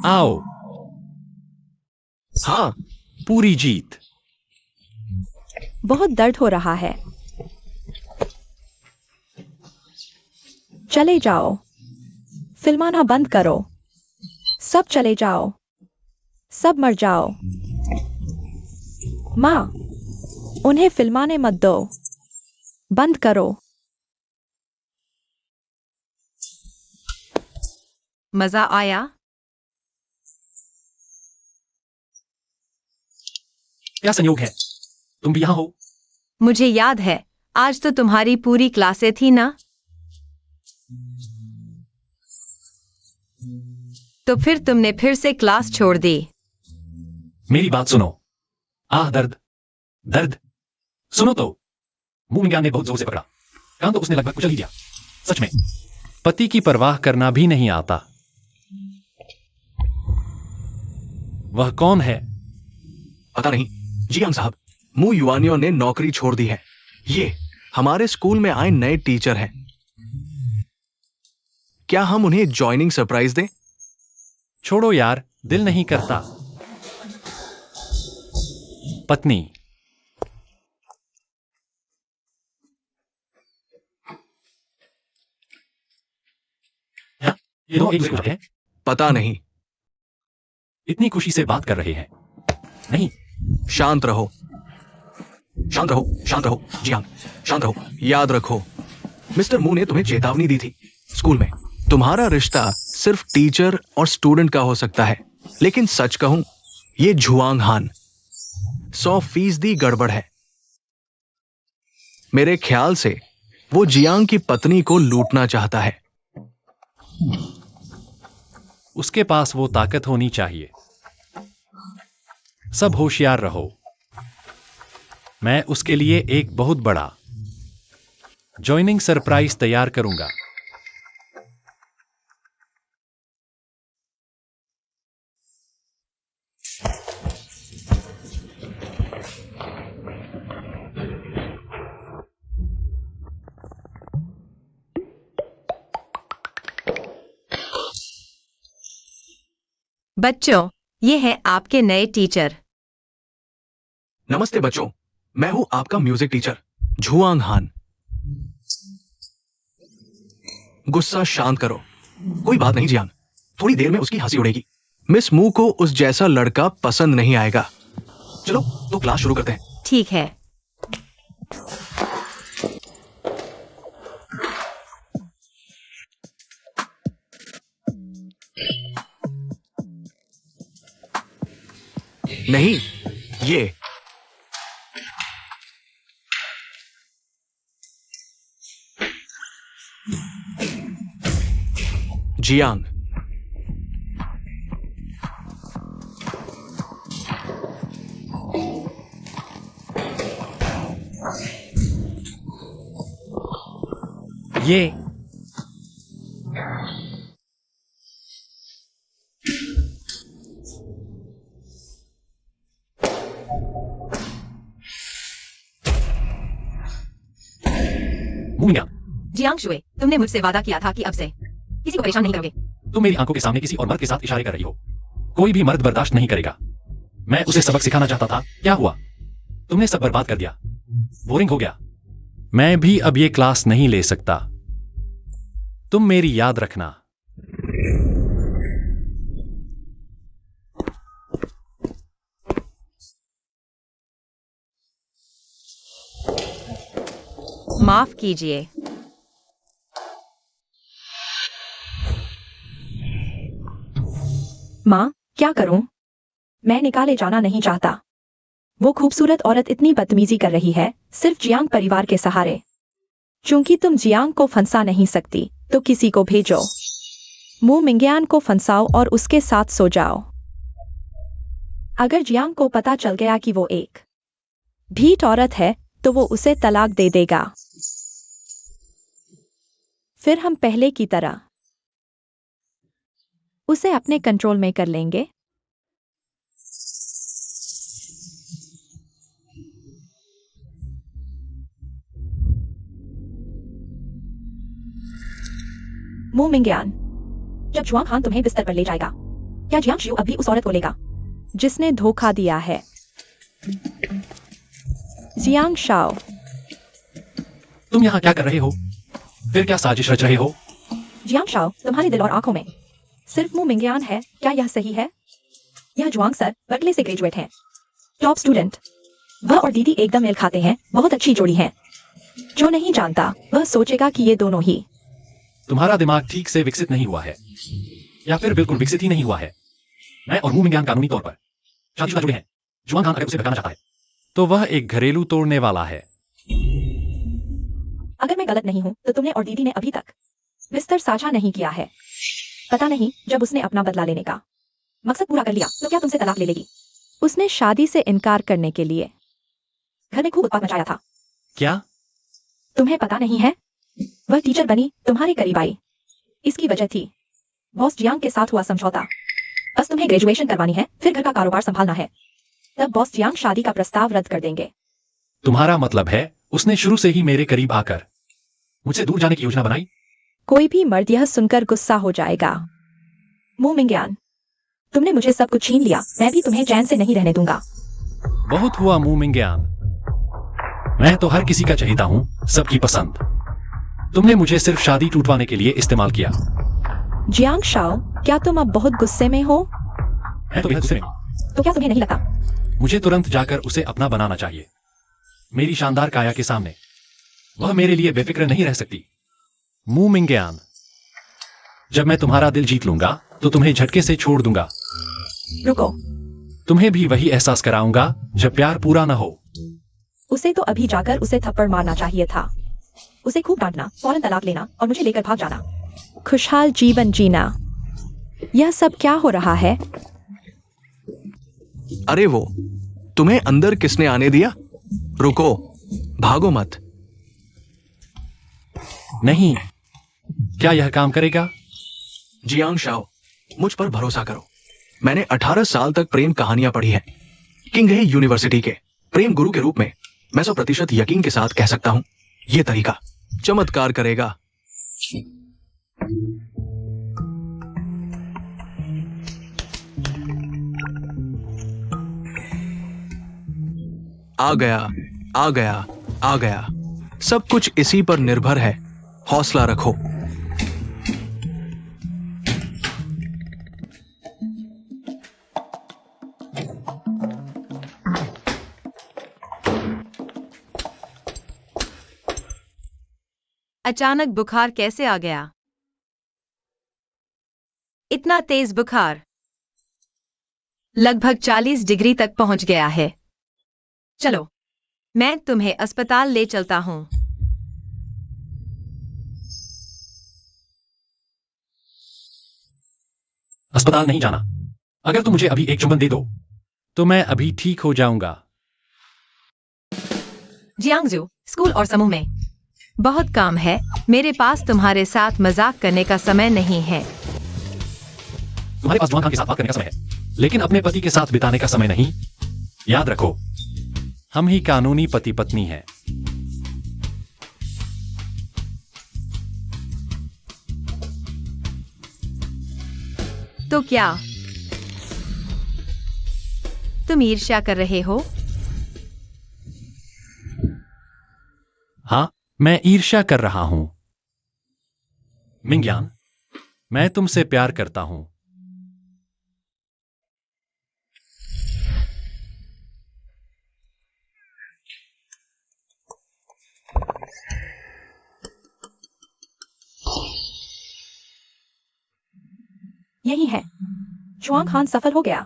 आओ। हाँ, पूरी जीत। बहुत दर्द हो रहा है। चले जाओ। फिल्माना बंद करो। सब चले जाओ। सब मर जाओ। माँ, उन्हें फिल्माने मत दो। बंद करो। मजा आया? क्या संयोग है, तुम भी यहां हो? मुझे याद है, आज तो तुम्हारी पूरी क्लासें थी ना? तो फिर तुमने फिर से क्लास छोड़ दी। मेरी बात सुनो। दर्द दर्द। सुनो तो। मुंह ज्ञान ने बहुत जोर से पकड़ा। कान तो उसने लगभग कुचल ही दिया। सच में पति की परवाह करना भी नहीं आता। वह कौन है? पता नहीं। जियांग साहब, मु युवानियों ने नौकरी छोड़ दी है। ये हमारे स्कूल में आए नए टीचर हैं। क्या हम उन्हें ज्वाइनिंग सरप्राइज दें? छोड़ो यार, दिल नहीं करता। पत्नी। ये दो एक दूसरे को जानते हैं? पता नहीं। इतनी खुशी से बात कर रहे हैं। नहीं। शांत रहो, शांत रहो, शांत रहो। जियांग, शांत रहो। याद रखो, मिस्टर मू ने तुम्हें चेतावनी दी थी। स्कूल में तुम्हारा रिश्ता सिर्फ टीचर और स्टूडेंट का हो सकता है, लेकिन सच कहूं, ये झुआंग हान 100% गड़बड़ है। मेरे ख्याल से वो जियांग की पत्नी को लूटना चाहता है। उसके पास वो ताकत होनी चाहिए। सब होशियार रहो। मैं उसके लिए एक बहुत बड़ा जॉइनिंग सरप्राइज तैयार करूंगा। बच्चों, ये है आपके नए टीचर। नमस्ते बच्चों, मैं हूं आपका म्यूजिक टीचर झुआंग हान। गुस्सा शांत करो। कोई बात नहीं जियांग, थोड़ी देर में उसकी हंसी उड़ेगी। मिस मू को उस जैसा लड़का पसंद नहीं आएगा। चलो तो क्लास शुरू करते हैं। ठीक है। नहीं, ये जियांग, ये मुमिया, जियांग शुए, तुमने मुझसे वादा किया था कि अब से किसी को परेशान नहीं करोगे। तुम मेरी आंखों के सामने किसी और मर्द के साथ इशारे कर रही हो। कोई भी मर्द बर्दाश्त नहीं करेगा। मैं उसे सबक सिखाना चाहता था, क्या हुआ? तुमने सब बर्बाद कर दिया। बोरिंग हो गया। मैं भी अब ये क्लास नहीं ले सकता। तुम मेरी याद रखना। माफ कीजिए। माँ, क्या करूं? मैं निकाले जाना नहीं चाहता। वो खूबसूरत औरत इतनी बदतमीजी कर रही है, सिर्फ जियांग परिवार के सहारे। चूंकि तुम जियांग को फंसा नहीं सकती, तो किसी को भेजो। मू मिंगयान को फंसाओ और उसके साथ सो जाओ। अगर जियांग को पता चल गया कि वो एक ढीठ औरत है, तो वो उसे तलाक दे देगा। फिर हम पहले की तरह उसे अपने कंट्रोल में कर लेंगे। मू मिंगयान, जब जुआंग हान तुम्हें बिस्तर पर ले जाएगा, क्या जियांग शियू अब भी उस औरत को लेगा जिसने धोखा दिया है? जियांग शाओ, तुम यहाँ क्या कर रहे हो? फिर क्या साजिश रच रहे हो? जियांग शाओ, तुम्हारे दिल और आंखों में सिर्फ मू मिंगयान है, क्या यह सही है? यह जुआंग सर बर्कले से ग्रेजुएट हैं, टॉप स्टूडेंट। वह और दीदी एकदम मेल खाते हैं, बहुत अच्छी जोड़ी है। जो नहीं जानता वह सोचेगा कि ये दोनों ही। तुम्हारा दिमाग ठीक से विकसित नहीं हुआ है, या फिर बिल्कुल विकसित ही नहीं हुआ है। मैं और मू मिंगयान कानूनी तौर पर शादीशुदा जुड़े हैं। जुआंग हान अगर उसे भगाना चाहता है, तो वह एक घरेलू तोड़ने वाला है। अगर मैं गलत नहीं हूं, तो तुमने और दीदी ने अभी तक बिस्तर साझा नहीं किया है। पता नहीं, जब उसने अपना बदला लेने का मकसद पूरा कर लिया, तो क्या तुमसे तलाक ले लेगी? उसने शादी से इनकार करने के लिए घर में खूब उत्पात मचाया था। क्या? तुम्हें पता नहीं है? वह टीचर बनी, तुम्हारे करीब आई। इसकी वजह थी बॉस जियांग के साथ हुआ समझौता। बस तुम्हें ग्रेजुएशन करवानी है, फिर घर का कारोबार संभालना है। तब बॉस जियांग शादी का प्रस्ताव रद्द कर देंगे। तुम्हारा मतलब है उसने शुरू से ही मेरे करीब आकर मुझसे दूर जाने की योजना बनाई? कोई भी मर्द यह सुनकर गुस्सा हो जाएगा। मू मिंगयान, तुमने मुझे सब कुछ छीन लिया, मैं भी तुम्हें चैन से नहीं रहने दूंगा। बहुत हुआ मू मिंगयान। मैं तो हर किसी का चहेता हूँ, सबकी पसंद। तुमने मुझे सिर्फ शादी टूटवाने के लिए इस्तेमाल किया। जियांग शाओ, क्या तुम अब बहुत गुस्से में हो? मैं तो बेहद गुस्से में हूं। तो क्या तुम्हें नहीं लगता मुझे तुरंत जाकर उसे अपना बनाना चाहिए। मेरी शानदार काया के सामने वह मेरे लिए बेफिक्र नहीं रह सकती। मू मिंगयान, जब मैं तुम्हारा दिल जीत लूंगा, तो तुम्हें झटके से छोड़ दूंगा। रुको, तुम्हें भी वही एहसास कराऊंगा जब प्यार पूरा न हो। उसे तो अभी जाकर उसे थप्पड़ मारना चाहिए था। उसे खूब डांटना, फौरन तलाक लेना और मुझे लेकर भाग जाना। खुशहाल जीवन जीना। यह सब क्या हो रहा है? अरे वो, तुम्हें अंदर किसने आने दिया? रुको, भागो मत। नहीं, क्या यह काम करेगा? जियांग शाओ, मुझ पर भरोसा करो। मैंने 18 साल तक प्रेम कहानियां पढ़ी है। किंग हे यूनिवर्सिटी के प्रेम गुरु के रूप में मैं 100% यकीन के साथ कह सकता हूं, यह तरीका चमत्कार करेगा। आ गया, आ गया, आ गया। सब कुछ इसी पर निर्भर है। हौसला रखो। अचानक बुखार कैसे आ गया? इतना तेज बुखार लगभग 40 डिग्री तक पहुंच गया है। चलो, मैं तुम्हें अस्पताल ले चलता हूं। अस्पताल नहीं जाना। अगर तुम मुझे अभी एक चुंबन दे दो तो मैं अभी ठीक हो जाऊंगा। जियांगजू, स्कूल और समूह में बहुत काम है। मेरे पास तुम्हारे साथ मजाक करने का समय नहीं है। तुम्हारे पास जवान खान के साथ बात करने का समय है, लेकिन अपने पति के साथ बिताने का समय नहीं। याद रखो, हम ही कानूनी पति पत्नी हैं। तो क्या तुम ईर्ष्या कर रहे हो? हाँ, मैं ईर्ष्या कर रहा हूं। मिंगयान, मैं तुमसे प्यार करता हूं। यही है। जुआंग खान सफल हो गया।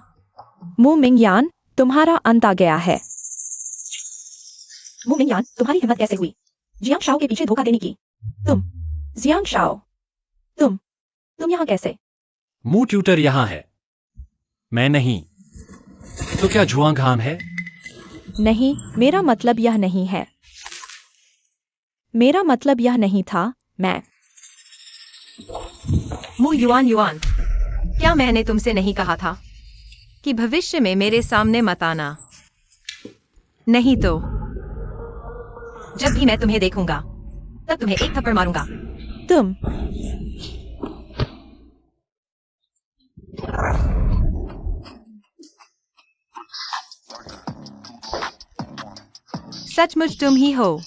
मु मिंगयान, तुम्हारा अंत आ गया है। मु मिंगयान, तुम्हारी हिम्मत कैसे हुई जियांग शाओ के पीछे धोखा देने की? तुम जियांग शाओ, तुम यहाँ कैसे? मू ट्यूटर यहां है, मैं नहीं। तो क्या जुआंग खान है? नहीं, मेरा मतलब यह नहीं है। मेरा मतलब यह नहीं था। मैं मु युआन, क्या मैंने तुमसे नहीं कहा था कि भविष्य में मेरे सामने मत आना? नहीं तो जब भी मैं तुम्हें देखूंगा तब तुम्हें एक थप्पड़ मारूंगा। तुम सचमुच तुम ही हो।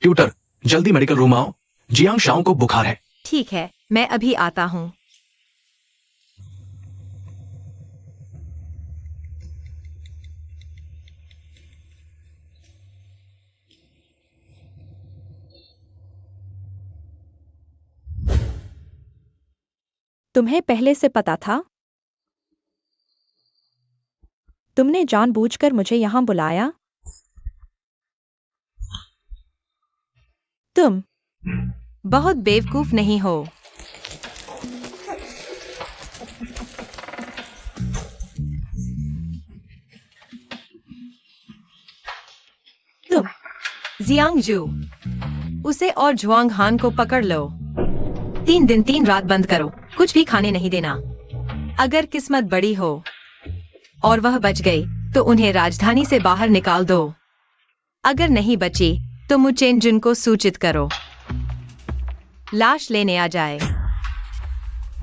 ट्यूटर, जल्दी मेडिकल रूम आओ। जियांग शाओ को बुखार है। ठीक है, मैं अभी आता हूं। तुम्हें पहले से पता था? तुमने जानबूझकर मुझे यहां बुलाया? तुम बहुत बेवकूफ नहीं हो। तुम जियांगजू, उसे और जुआंग हान को पकड़ लो। 3 दिन 3 रात बंद करो, कुछ भी खाने नहीं देना। अगर किस्मत बड़ी हो और वह बच गई तो उन्हें राजधानी से बाहर निकाल दो। अगर नहीं बची तो मु चेनजुन को सूचित करो, लाश लेने आ जाए।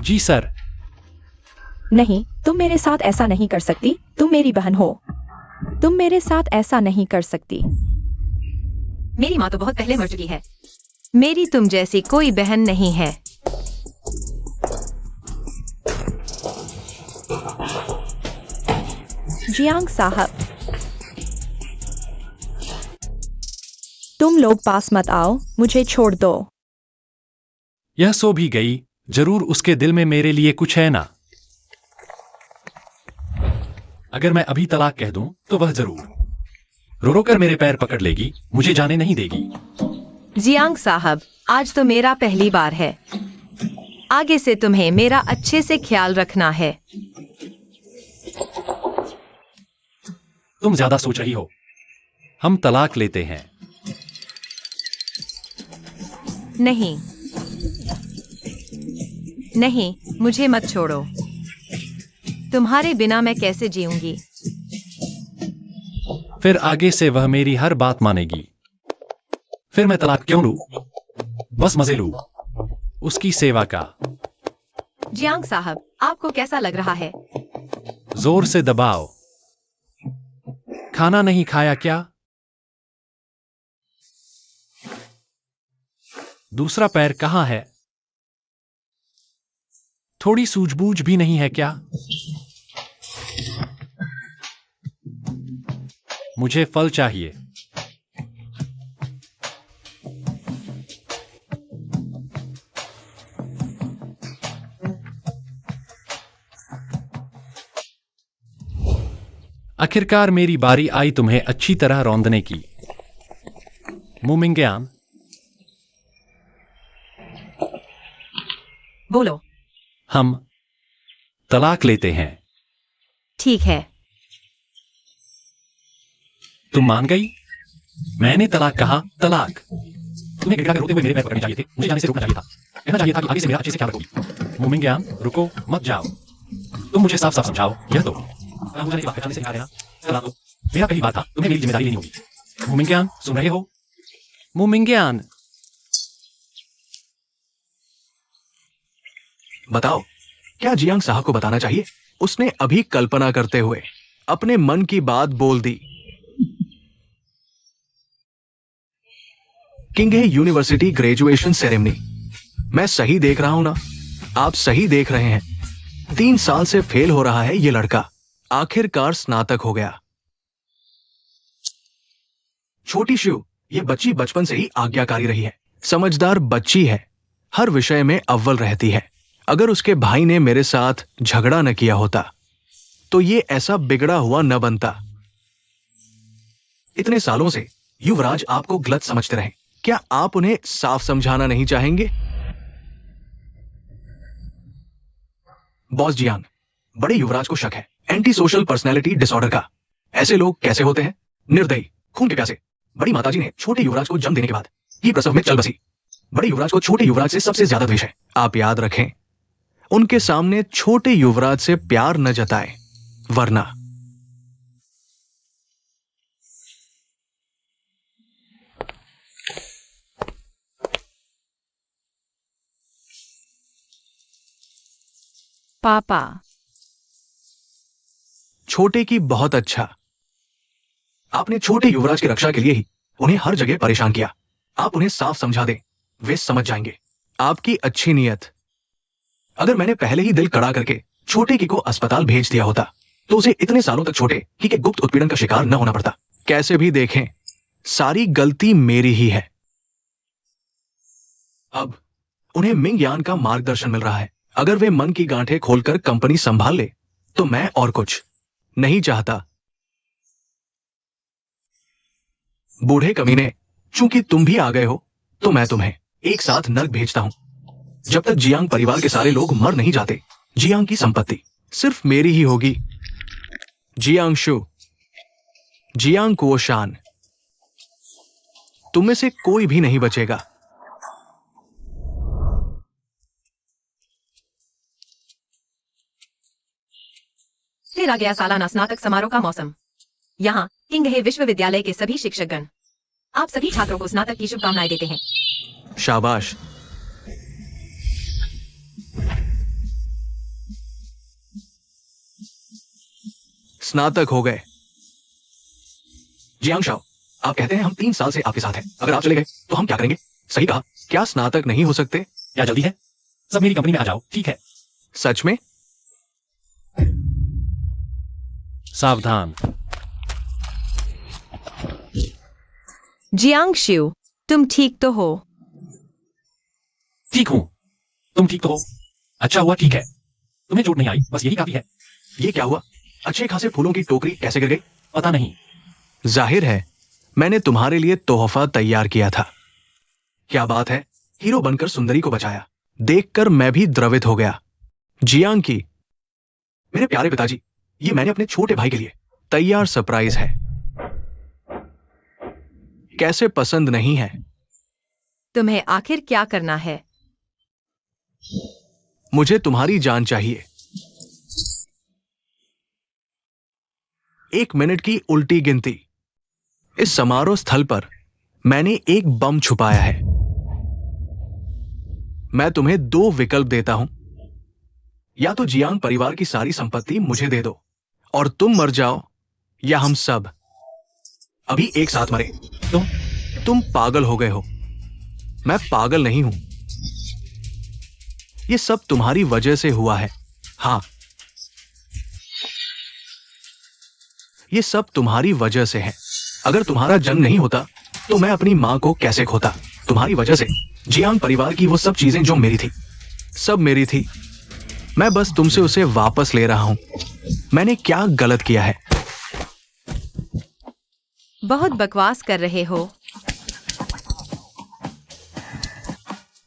जी सर। नहीं, तुम मेरे साथ ऐसा नहीं कर सकती। तुम मेरी बहन हो। तुम मेरे साथ ऐसा नहीं कर सकती। मेरी माँ तो बहुत पहले मर चुकी है। मेरी तुम जैसी कोई बहन नहीं है। जियांग साहब, तुम लोग पास मत आओ, मुझे छोड़ दो। यह सो भी गई, जरूर उसके दिल में मेरे लिए कुछ है ना। अगर मैं अभी तलाक कह दूं तो वह जरूर रो रो कर मेरे पैर पकड़ लेगी, मुझे जाने नहीं देगी। जियांग साहब, आज तो मेरा पहली बार है। आगे से तुम्हें मेरा अच्छे से ख्याल रखना है। तुम ज्यादा सोच रही हो। हम तलाक लेते हैं। नहीं नहीं, मुझे मत छोड़ो। तुम्हारे बिना मैं कैसे जीऊंगी। फिर आगे से वह मेरी हर बात मानेगी। फिर मैं तलाक क्यों लूं? बस मजे लूं उसकी सेवा का। जियांग साहब, आपको कैसा लग रहा है? जोर से दबाओ। खाना नहीं खाया क्या? दूसरा पैर कहाँ है? थोड़ी सूझबूझ भी नहीं है क्या? मुझे फल चाहिए। आखिरकार मेरी बारी आई तुम्हें अच्छी तरह रौंदने की। मुमिंग्यान, बोलो। हम तलाक लेते हैं। ठीक है। तुम मान गई? मैंने तलाक कहा। तलाक। तुम्हें गिड़गिड़ा कर रोते हुए मेरे पैर पकड़ने चाहिए थे, मुझे जाने से रोकना चाहिए था। कहना चाहिए था कि आगे से मेरा अच्छे से ख्याल रखोगी। मुमिंग्यान, रुको, मत जाओ। तुम मुझे साफ साफ समझाओ। यह तो मुझे बात पहचानने से कहा देना। तलाक लो। मेरा पहली बात था, तुम्हें मेरी जिम्मेदारी लेनी होगी। मुमिंग्यान, सुन रहे हो? मुमिंग्यान, बताओ, क्या जियांग साहब को बताना चाहिए? उसने अभी कल्पना करते हुए अपने मन की बात बोल दी। किंगहे यूनिवर्सिटी ग्रेजुएशन सेरेमनी। मैं सही देख रहा हूं ना? आप सही देख रहे हैं। 3 साल से फेल हो रहा है ये लड़का, आखिरकार स्नातक हो गया। छोटी शिव, ये बच्ची बचपन से ही आज्ञाकारी रही है, समझदार बच्ची है, हर विषय में अव्वल रहती है। अगर उसके भाई ने मेरे साथ झगड़ा न किया होता तो ये ऐसा बिगड़ा हुआ न बनता। इतने सालों से युवराज आपको गलत समझते रहे, क्या आप उन्हें साफ समझाना नहीं चाहेंगे? बॉस जियांग, बड़े युवराज को शक है एंटी सोशल पर्सनैलिटी डिसऑर्डर का। ऐसे लोग कैसे होते हैं? निर्दयी, खून के प्यासे। बड़ी माताजी ने छोटे युवराज को जन्म देने के बाद ही प्रसव में चल बसी। बड़े युवराज को छोटे युवराज से सबसे ज्यादा द्वेष है। आप याद रखें, उनके सामने छोटे युवराज से प्यार न जताएं, वरना। पापा। छोटे की बहुत अच्छा। आपने छोटे युवराज की रक्षा के लिए ही उन्हें हर जगह परेशान किया। आप उन्हें साफ समझा दें, वे समझ जाएंगे। आपकी अच्छी नीयत। अगर मैंने पहले ही दिल कड़ा करके छोटे की को अस्पताल भेज दिया होता तो उसे इतने सालों तक छोटे की के गुप्त उत्पीड़न का शिकार न होना पड़ता। कैसे भी देखें, सारी गलती मेरी ही है। अब उन्हें मिंग यान का मार्गदर्शन मिल रहा है। अगर वे मन की गांठें खोलकर कंपनी संभाल ले तो मैं और कुछ नहीं चाहता। बूढ़े कमीने, चूंकि तुम भी आ गए हो तो मैं तुम्हें एक साथ नर्क भेजता हूं। जब तक जियांग परिवार के सारे लोग मर नहीं जाते, जियांग की संपत्ति सिर्फ मेरी ही होगी। जियांग शु, जियांग कुओशान, तुम में से कोई भी नहीं बचेगा। फिर आ गया सालाना स्नातक समारोह का मौसम। यहाँ किंगहे विश्वविद्यालय के सभी शिक्षकगण आप सभी छात्रों को स्नातक की शुभकामनाएं देते हैं। शाबाश। स्नातक हो गए। जियांग शाओ, आप कहते हैं हम 3 साल से आपके साथ हैं। अगर आप चले गए तो हम क्या करेंगे? सही कहा, क्या स्नातक नहीं हो सकते? क्या जल्दी है? सब मेरी कंपनी में आ जाओ, ठीक है? सच में? सावधान। जियांगशु, तुम ठीक तो हो? ठीक हूं। तुम ठीक तो हो? अच्छा हुआ, ठीक है। तुम्हें चोट नहीं आई, बस यही काफी है। ये क्या हुआ? अच्छे खासे फूलों की टोकरी कैसे गिर गई? पता नहीं। जाहिर है मैंने तुम्हारे लिए तोहफा तैयार किया था। क्या बात है, हीरो बनकर सुंदरी को बचाया। देखकर मैं भी द्रवित हो गया। जियांग की, मेरे प्यारे पिताजी, ये मैंने अपने छोटे भाई के लिए तैयार सरप्राइज है। कैसे पसंद नहीं है? तुम्हें आखिर क्या करना है? मुझे तुम्हारी जान चाहिए। 1 मिनट की उल्टी गिनती। इस समारोह स्थल पर मैंने एक बम छुपाया है। मैं तुम्हें 2 विकल्प देता हूं। या तो जियांग परिवार की सारी संपत्ति मुझे दे दो और तुम मर जाओ, या हम सब अभी एक साथ मरे। तुम पागल हो गए हो। मैं पागल नहीं हूं। ये सब तुम्हारी वजह से हुआ है। हां, ये सब तुम्हारी वजह से है। अगर तुम्हारा जन्म नहीं होता तो मैं अपनी मां को कैसे खोता? तुम्हारी वजह से जियांग परिवार की वो सब चीजें जो मेरी थी, सब मेरी थी। मैं बस तुमसे उसे वापस ले रहा हूं। मैंने क्या गलत किया है? बहुत बकवास कर रहे हो।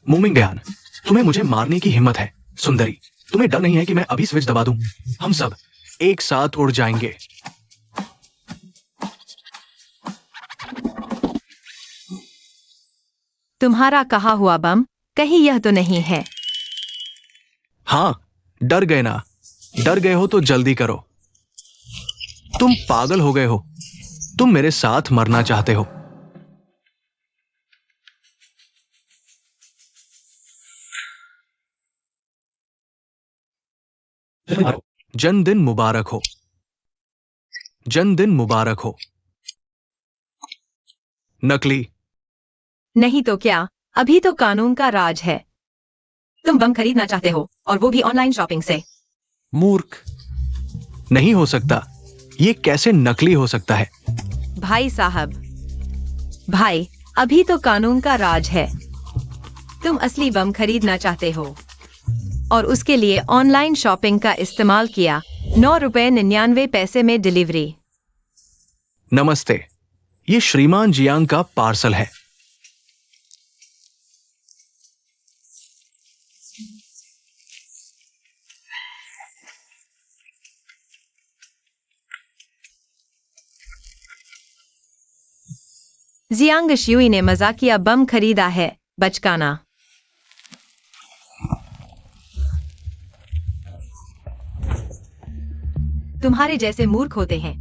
मूमिंगयान, तुम्हें मुझे मारने की हिम्मत है। सुंदरी, तुम्हें डर नहीं है कि मैं अभी स्विच दबा दूं? हम सब एक साथ उड़ जाएंगे। तुम्हारा कहा हुआ बम कहीं यह तो नहीं है? हां, डर गए ना? डर गए हो तो जल्दी करो। तुम पागल हो गए हो। तुम मेरे साथ मरना चाहते हो। जन्मदिन मुबारक हो। जन्मदिन मुबारक हो। नकली। नहीं तो क्या, अभी तो कानून का राज है। तुम बम खरीदना चाहते हो और वो भी ऑनलाइन शॉपिंग से। मूर्ख। नहीं हो सकता। ये कैसे नकली हो सकता है? भाई साहब, भाई, अभी तो कानून का राज है। तुम असली बम खरीदना चाहते हो और उसके लिए ऑनलाइन शॉपिंग का इस्तेमाल किया। 9.99 में डिलीवरी। नमस्ते, ये श्रीमान जियांग का पार्सल है। जियांग शुई ने मजाकिया बम खरीदा है। बचकाना। तुम्हारे जैसे मूर्ख होते हैं।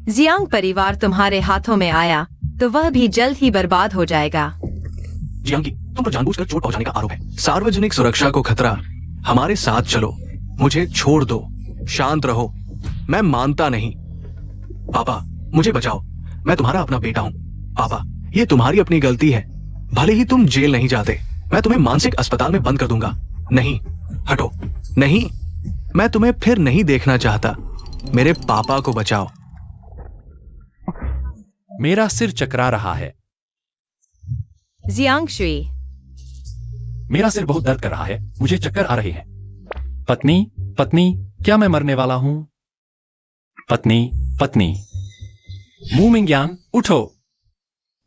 जियांग परिवार तुम्हारे हाथों में आया तो वह भी जल्द ही बर्बाद हो जाएगा। जियांग की, तुम पर जानबूझकर चोट पहुंचाने का आरोप है। सार्वजनिक सुरक्षा को खतरा। हमारे साथ चलो। मुझे छोड़ दो। शांत रहो। मैं मानता नहीं। पापा, मुझे बचाओ। मैं तुम्हारा अपना बेटा हूं। पापा, ये तुम्हारी अपनी गलती है। भले ही तुम जेल नहीं जाते, मैं तुम्हें मानसिक अस्पताल में बंद कर दूंगा। नहीं, हटो। नहीं, मैं तुम्हें फिर नहीं देखना चाहता। मेरे पापा को बचाओ। मेरा सिर चकरा रहा है। जियांग शुई, मेरा सिर बहुत दर्द कर रहा है। मुझे चक्कर आ रहे हैं। पत्नी, पत्नी, क्या मैं मरने वाला हूं? पत्नी, पत्नी। मूमिंगयान, उठो।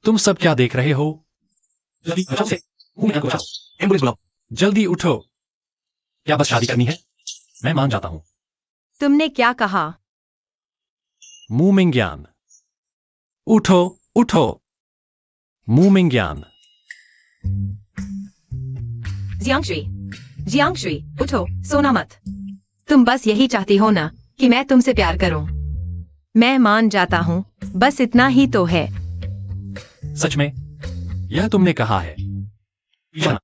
तुम सब क्या देख रहे हो? जल्दी बचाओ से। मूमिंगयान को बचाओ। एम्बुलेंस बुलाओ। जल्दी उठो। क्या बस शादी करनी है? मैं मान जाता हूं। तुमने क्या कहा? मूमिंगयान, उठो, उठो। मूमिंगयान, जियांग शुई, उठो, सोना मत। तुम बस यही चाहती हो ना कि मैं तुमसे प्यार करूं? मैं मान जाता हूं, बस इतना ही तो है। सच में? यह तुमने कहा है? या